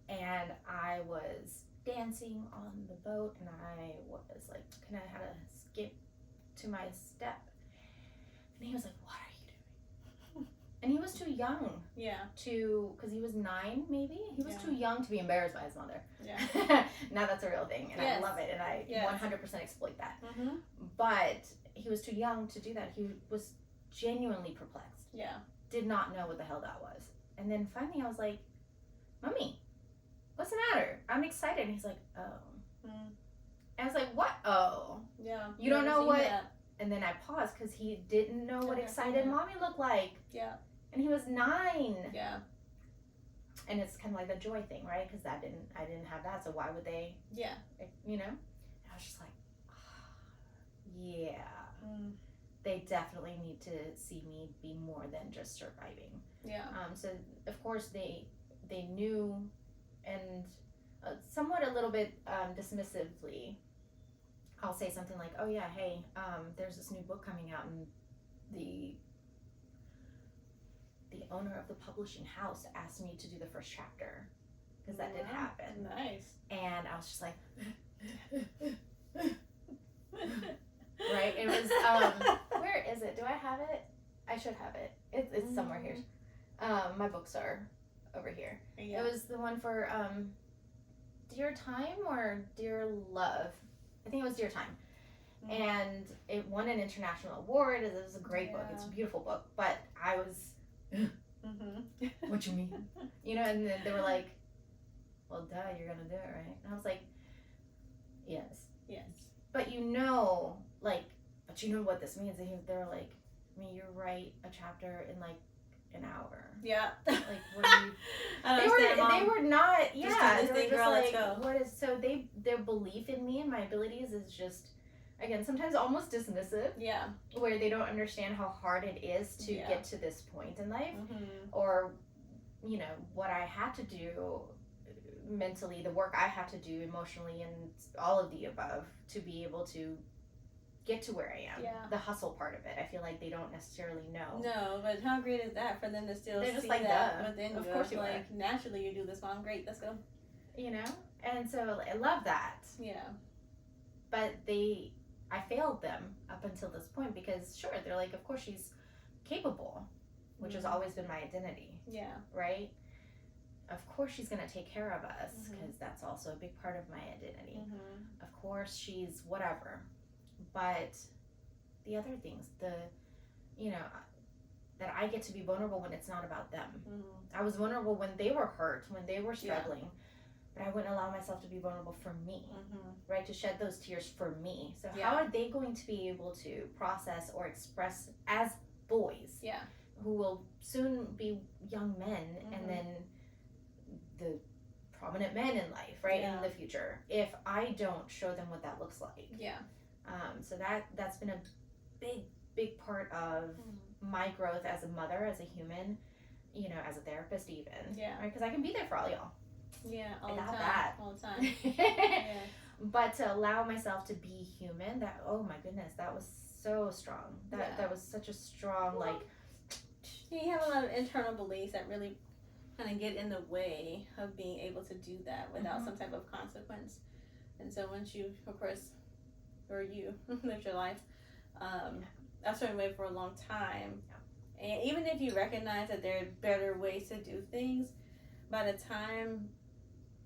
and I was dancing on the boat, and I was like, kind of had to skip to my step, and he was like, "What are you doing?" And he was too young. Yeah. Because he was 9, maybe. He was too young to be embarrassed by his mother. Yeah. Now that's a real thing, and I love it, and I 100% exploit that. Mm-hmm. But he was too young to do that. He was genuinely perplexed. Yeah. Did not know what the hell that was. And then finally I was like, "Mommy, what's the matter? I'm excited." And he's like, "Oh." And I was like, "What? Oh." Yeah. You don't know what? That. And then I paused because he didn't know what excited mommy looked like. Yeah. And he was 9. Yeah. And it's kind of like the joy thing, right? Because I didn't have that, so why would they? Yeah. You know? And I was just like, yeah. They definitely need to see me be more than just surviving. Yeah. So of course they knew, and somewhat a little bit dismissively, I'll say something like, "Oh yeah, hey, there's this new book coming out, and the owner of the publishing house asked me to do the first chapter," because that did happen. Nice. And I was just like, right? It was where is it? Do I have it? I should have it. It's somewhere here. My books are over here. Yeah. It was the one for Dear Time or Dear Love. I think it was Dear Time. Mm-hmm. And it won an international award. It was a great book. It's a beautiful book. But I was, what you mean? You know, and then they were like, "Well, duh, you're going to do it, right?" And I was like, yes. But you know what this means. And they were like, "I mean, you write a chapter in like an hour." Yeah. Like, what are you? They were not. Yeah. Just do this thing, girl, let's go. What is so? Their belief in me and my abilities is just, again, sometimes almost dismissive. Yeah. Where they don't understand how hard it is to get to this point in life, or, you know, what I had to do mentally, the work I had to do emotionally, and all of the above to be able to get to where I am. Yeah. The hustle part of it, I feel like they don't necessarily know. No, but how great is that for them to still They're just see like, that duh. within you? Of course you like, are. Naturally you do this, Mom. Great, let's go. You know? And so I love that. Yeah. But I failed them up until this point because, sure, they're like, of course she's capable, which has always been my identity. Yeah. Right? Of course she's going to take care of us because that's also a big part of my identity. Of course she's whatever. But the other things, you know, that I get to be vulnerable when it's not about them. I was vulnerable when they were hurt, when they were struggling, but I wouldn't allow myself to be vulnerable for me, right? To shed those tears for me. So how are they going to be able to process or express as boys who will soon be young men and then the prominent men in life, right, in the future, if I don't show them what that looks like? So that's been a big part of my growth as a mother, as a human, you know, as a therapist even. Right? Because I can be there for all y'all. All the time. That. All the time. But to allow myself to be human, that, oh my goodness, that was so strong. That was such a strong, you have a lot of internal beliefs that really kind of get in the way of being able to do that without some type of consequence. And so once you, of course, or you live your life a certain way for a long time, and even if you recognize that there are better ways to do things, by the time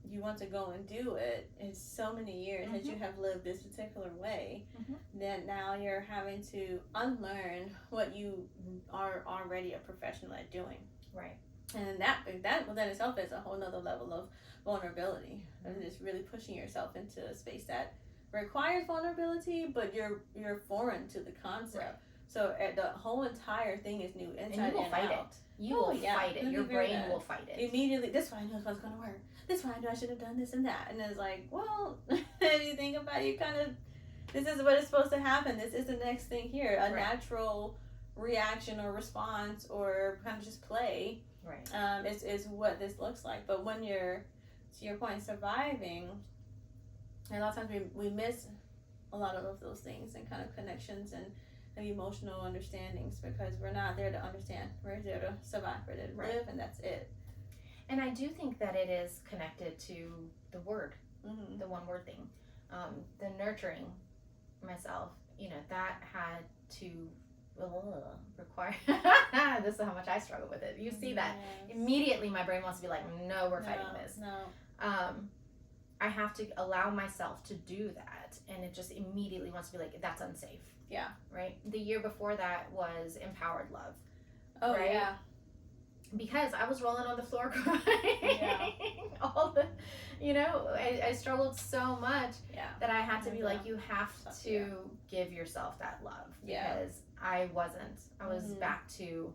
you want to go and do it, it's so many years that you have lived this particular way that now you're having to unlearn what you are already a professional at doing. Right. And that within itself is a whole nother level of vulnerability. And just really pushing yourself into a space that requires vulnerability, but you're foreign to the concept. Right. So the whole entire thing is new inside and you will fight out. it. You will fight it. Your brain will fight it. Immediately, this one I know is what's going to work. This one I know I should have done this and that. And it's like, well, if you think about it, you kind of, this is what is supposed to happen. This is the next thing here. A natural reaction or response or kind of just play. Right. Is what this looks like. But when you're, to your point, surviving, and a lot of times we miss a lot of those things and kind of connections and emotional understandings because we're not there to understand. We're there to survive. We're there to live, and that's it. And I do think that it is connected to the word, the one word thing. The nurturing myself, that had to require this is how much I struggle with it. You see that immediately my brain wants to be like, no, we're fighting this. I have to allow myself to do that, and it just immediately wants to be like, that's unsafe. Yeah. Right? The year before that was empowered love. Oh, right? Yeah. Because I was rolling on the floor crying. Yeah. I struggled so much that I had to be like, you have to give yourself that love. Because I wasn't. I was back to,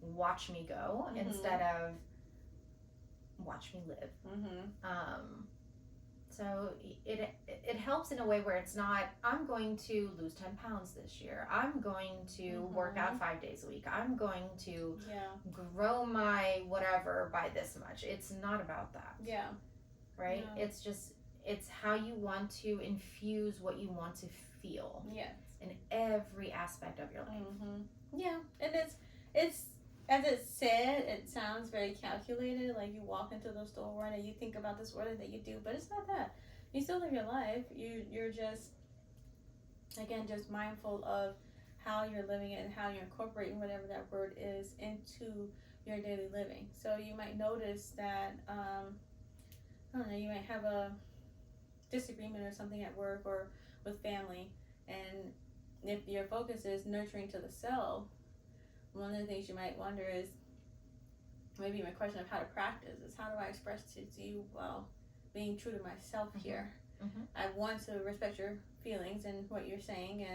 watch me go instead of watch me live. So it helps in a way where it's not, I'm going to lose 10 pounds this year. I'm going to work out 5 days a week. I'm going to grow my whatever by this much. It's not about that. Yeah. Right? No. It's just, it's how you want to infuse what you want to feel. Yes. In every aspect of your life. Yeah. And it's as it said, it sounds very calculated. Like you walk into the store and you think about this word that you do, but it's not that. You still live your life. You're just, again, just mindful of how you're living it and how you're incorporating whatever that word is into your daily living. So you might notice that, I don't know, you might have a disagreement or something at work or with family, and if your focus is nurturing to the self, one of the things you might wonder is, maybe my question of how to practice is, how do I express to you while being true to myself here? I want to respect your feelings and what you're saying,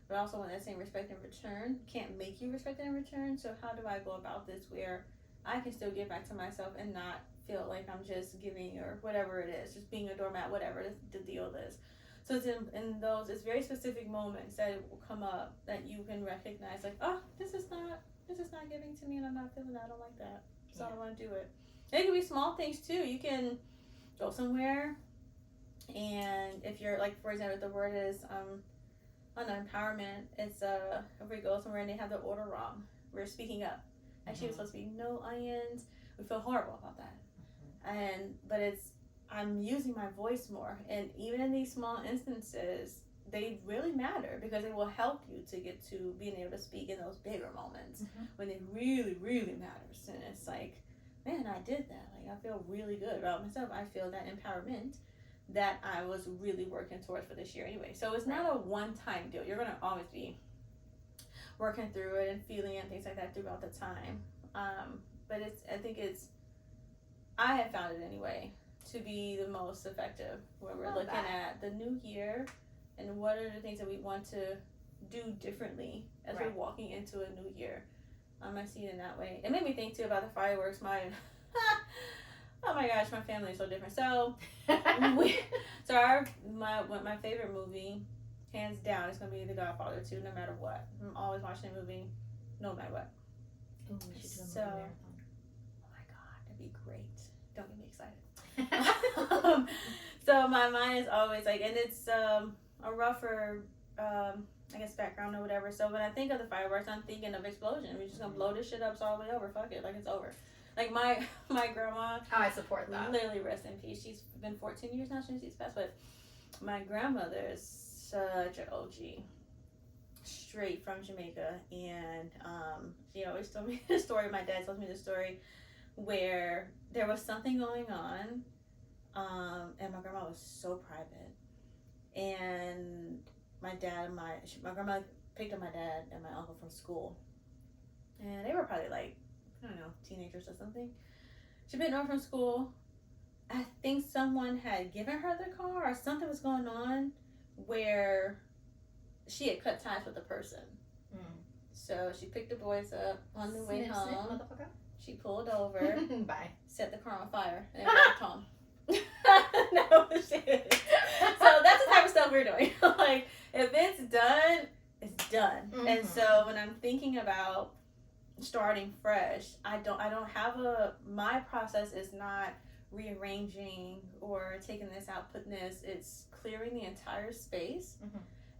but also want that same respect in return. Can't make you respect it in return, so how do I go about this where I can still give back to myself and not feel like I'm just giving or whatever it is, just being a doormat, whatever the deal is. So it's in those, it's very specific moments that it will come up that you can recognize, like, oh, this is not giving to me, and I'm not feeling that. I don't like that, so I don't want to do it. It can be small things too. You can go somewhere, and if you're like, for example, the word is on empowerment. It's if we go somewhere and they have the order wrong, we're speaking up. Actually, it's supposed to be no onions. We feel horrible about that, but I'm using my voice more, and even in these small instances, they really matter because it will help you to get to being able to speak in those bigger moments when it really, really matters. And it's like, man, I did that. Like, I feel really good about myself. I feel that empowerment that I was really working towards for this year anyway. So it's not a one-time deal. You're going to always be working through it and feeling it and things like that throughout the time. But I have found it anyway to be the most effective when we're looking at the new year and what are the things that we want to do differently as we're walking into a new year. I see it in that way. It made me think too about the fireworks. Oh my gosh, my family is so different. So my favorite movie, hands down, is gonna be The Godfather 2, no matter what. I'm always watching a movie, no matter what. Ooh, we should do a movie marathon. Oh my god, that'd be great. Don't get me excited. So my mind is always like, and it's a rougher I guess background or whatever. So when I think of the fireworks, I'm thinking of explosion. We're just gonna blow this shit up, it's all the way over. Fuck it, like it's over. Like my grandma. Oh, I support that. Literally, rest in peace. She's been 14 years now since she's passed. But my grandmother is such an OG, straight from Jamaica, and she always told me the story. My dad tells me the story where there was something going on, and my grandma was so private, and my grandma picked up my dad and my uncle from school, and they were probably like, I don't know, teenagers or something. She'd been home from school. I think someone had given her the car or something was going on where she had cut ties with the person. So she picked the boys up on the way home. Motherfucker. She pulled over. Bye. Set the car on fire and walked home. No shit. So that's the type of stuff we're doing. Like, if it's done, it's done. And so when I'm thinking about starting fresh, I don't have my process is not rearranging or taking this out, putting this. It's clearing the entire space.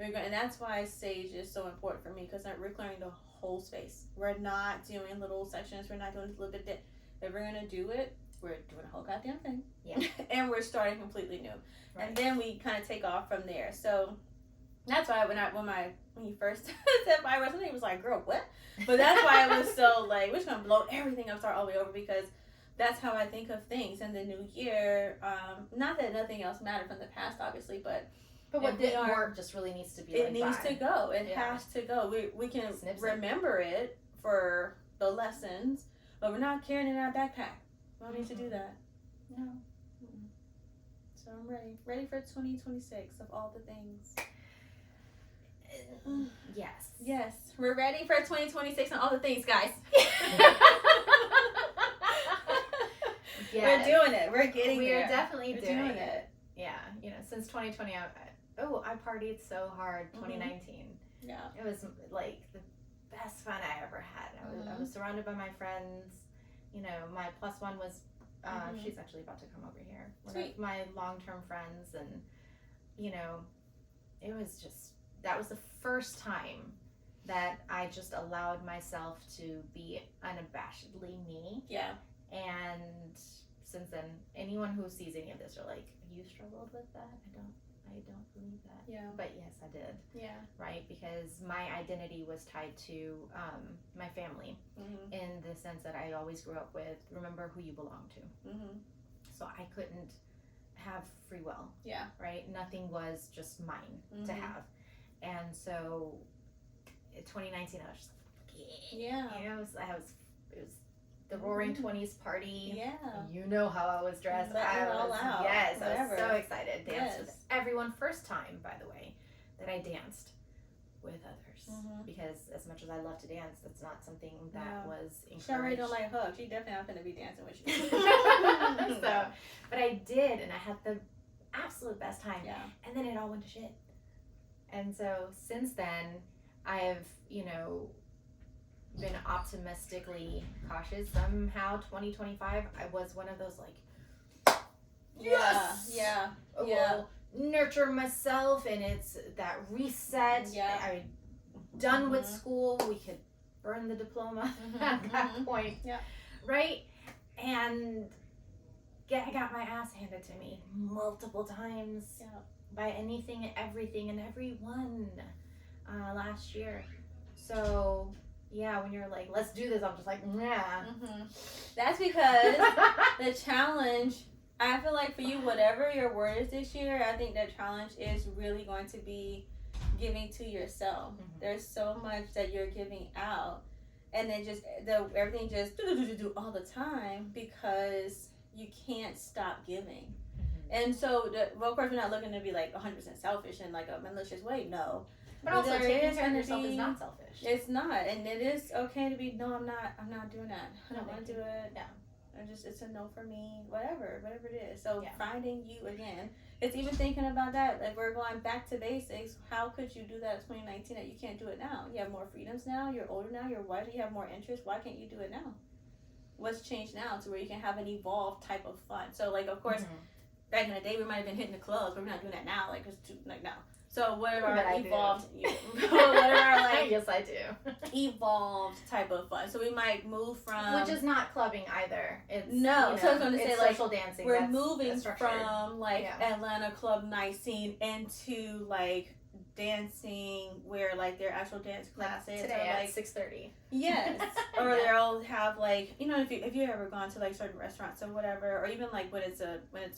And that's why sage is so important for me, because we're clearing the whole space. We're not doing little sections. We're not doing a little bit. If we're gonna do it, we're doing the whole goddamn thing. Yeah. And we're starting completely new. Right. And then we kind of take off from there. So that's why when you first said fireworks, somebody was like, "Girl, what?" But that's why I was so like, we're just gonna blow everything up, start all the way over, because that's how I think of things. And the new year, not that nothing else mattered from the past, obviously, but what didn't work just really needs to be. It needs to go. It has to go. We can remember it for the lessons, but we're not carrying it in our backpack. We don't need to do that. No. So I'm ready for 2026 of all the things. Yes, we're ready for 2026 and all the things, guys. Yes. We're doing it. We're getting there. We're definitely doing it. Yeah, since 2020, I partied so hard. 2019. Yeah, it was like the best fun I ever had. I was surrounded by my friends. My plus one was she's actually about to come over here. One of my long-term friends, and it was just, that was the first time that I just allowed myself to be unabashedly me. Yeah. And since then, anyone who sees any of this are like, "You struggled with that?" I don't believe that. Yeah. But yes, I did. Yeah. Right? Because my identity was tied to my family, in the sense that I always grew up with, remember who you belong to. So I couldn't have free will. Yeah. Right? Nothing was just mine to have. And so in 2019, I was just like, yeah. It was the Roaring 20s party. Yeah. You know how I was dressed. I was so excited. Danced with everyone. First time, by the way, that I danced with others. Because as much as I love to dance, that's not something that was encouraged. She already don't like hugs. She definitely not going to be dancing with you. But I did, and I had the absolute best time. Yeah. And then it all went to shit. And so since then, I have, been optimistically cautious. Somehow 2025, I was one of those like, yes, yeah. Will nurture myself, and it's that reset. I'm done with school. We could burn the diploma at that point. Right? And I got my ass handed to me multiple times by anything, everything, and everyone last year. So when you're like, let's do this, I'm just like, nah. That's because the challenge, I feel like for you, whatever your word is this year, I think the challenge is really going to be giving to yourself. There's so much that you're giving out, and then just everything just do all the time, because you can't stop giving. And so, of course, we're not looking to be like 100% selfish in like a malicious way. No. But also, taking care of yourself is not selfish. It's not, and it is okay to be, no, I'm not doing that. I don't want to do it. Yeah. It's a no for me, whatever it is. So finding you again, it's even thinking about that. Like, we're going back to basics. How could you do that in 2019 that you can't do it now? You have more freedoms now. You're older now. You're wiser. You have more interests. Why can't you do it now? What's changed now to where you can have an evolved type of fun? So, like, of course, back in the day, we might have been hitting the clubs, but we're not doing that now. Like, it's too, like, now. So what are our evolved? What are our like? Yes, I do. Evolved type of fun. So we might move from, which is not clubbing either. It's so I was going to say, like, social dancing. We're moving from like Atlanta club night scene into like dancing where like their actual dance classes today or, at like 6:30. Yes, or they'll have like, if you ever gone to like certain restaurants or whatever, or even like when it's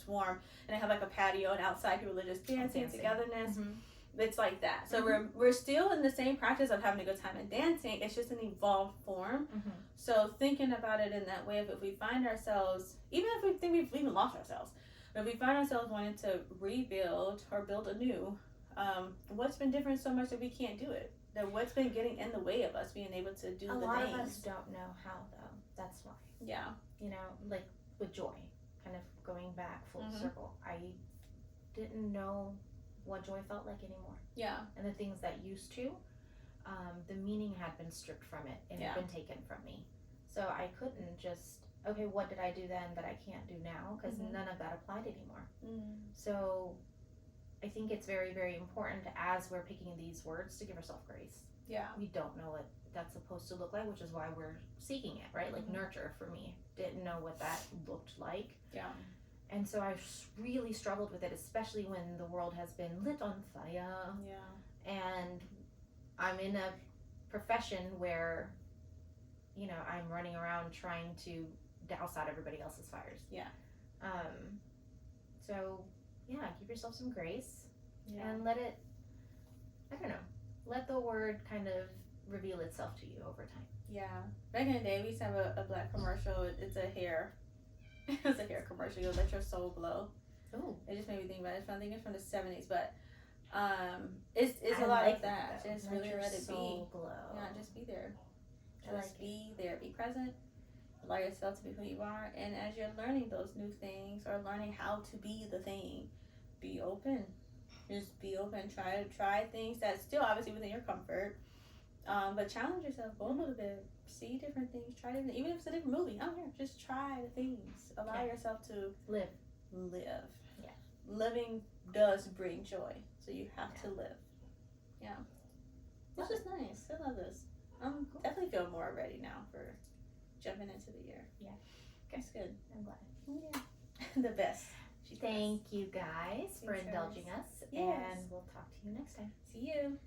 warm and they have like a patio and outside people are just dancing togetherness. It's like that. So we're still in the same practice of having a good time and dancing. It's just an evolved form. So thinking about it in that way of if we find ourselves, even if we think we've even lost ourselves, but if we find ourselves wanting to rebuild or build anew, what's been different so much that we can't do it? That what's been getting in the way of us being able to do a the lot things? of us don't know how, though. That's why. Yeah. You know, like with joy, kind of going back full circle. I didn't know what joy felt like anymore. Yeah. And the things that used to, the meaning had been stripped from it and had been taken from me. So I couldn't just, okay, what did I do then that I can't do now? Because none of that applied anymore. So I think it's very, very important as we're picking these words to give ourselves grace. Yeah. We don't know what that's supposed to look like, which is why we're seeking it, right? Like nurture for me. Didn't know what that looked like. Yeah. And so I really struggled with it, especially when the world has been lit on fire. Yeah. And I'm in a profession where, you know, I'm running around trying to douse out everybody else's fires. Yeah. So, yeah, give yourself some grace and let the word kind of reveal itself to you over time. Yeah. Back in the day, we used to have a black commercial. It's a hair. It's a hair commercial. You'll let your soul glow. Oh. It just made me think about it. I think it's from the 70s, but it's a lot like of that. Just let really your let it soul be. glow. Yeah, just be there. I Just be there. Be present. Allow yourself to be who you are. And as you're learning those new things or learning how to be the thing, be open. Just be open. Try things that's still obviously within your comfort. But challenge yourself. Go a little bit. See different things. Try different. Even if it's a different movie. I don't care. Just try the things. Allow yourself to live. Yeah. Living does bring joy. So you have to live. Yeah. This was nice. I love this. I'm definitely feel more ready now for jumping into the year. Yeah. That's good. I'm glad. Yeah. The best. Thank you guys for indulging us, Yes. and we'll talk to you next time. See you.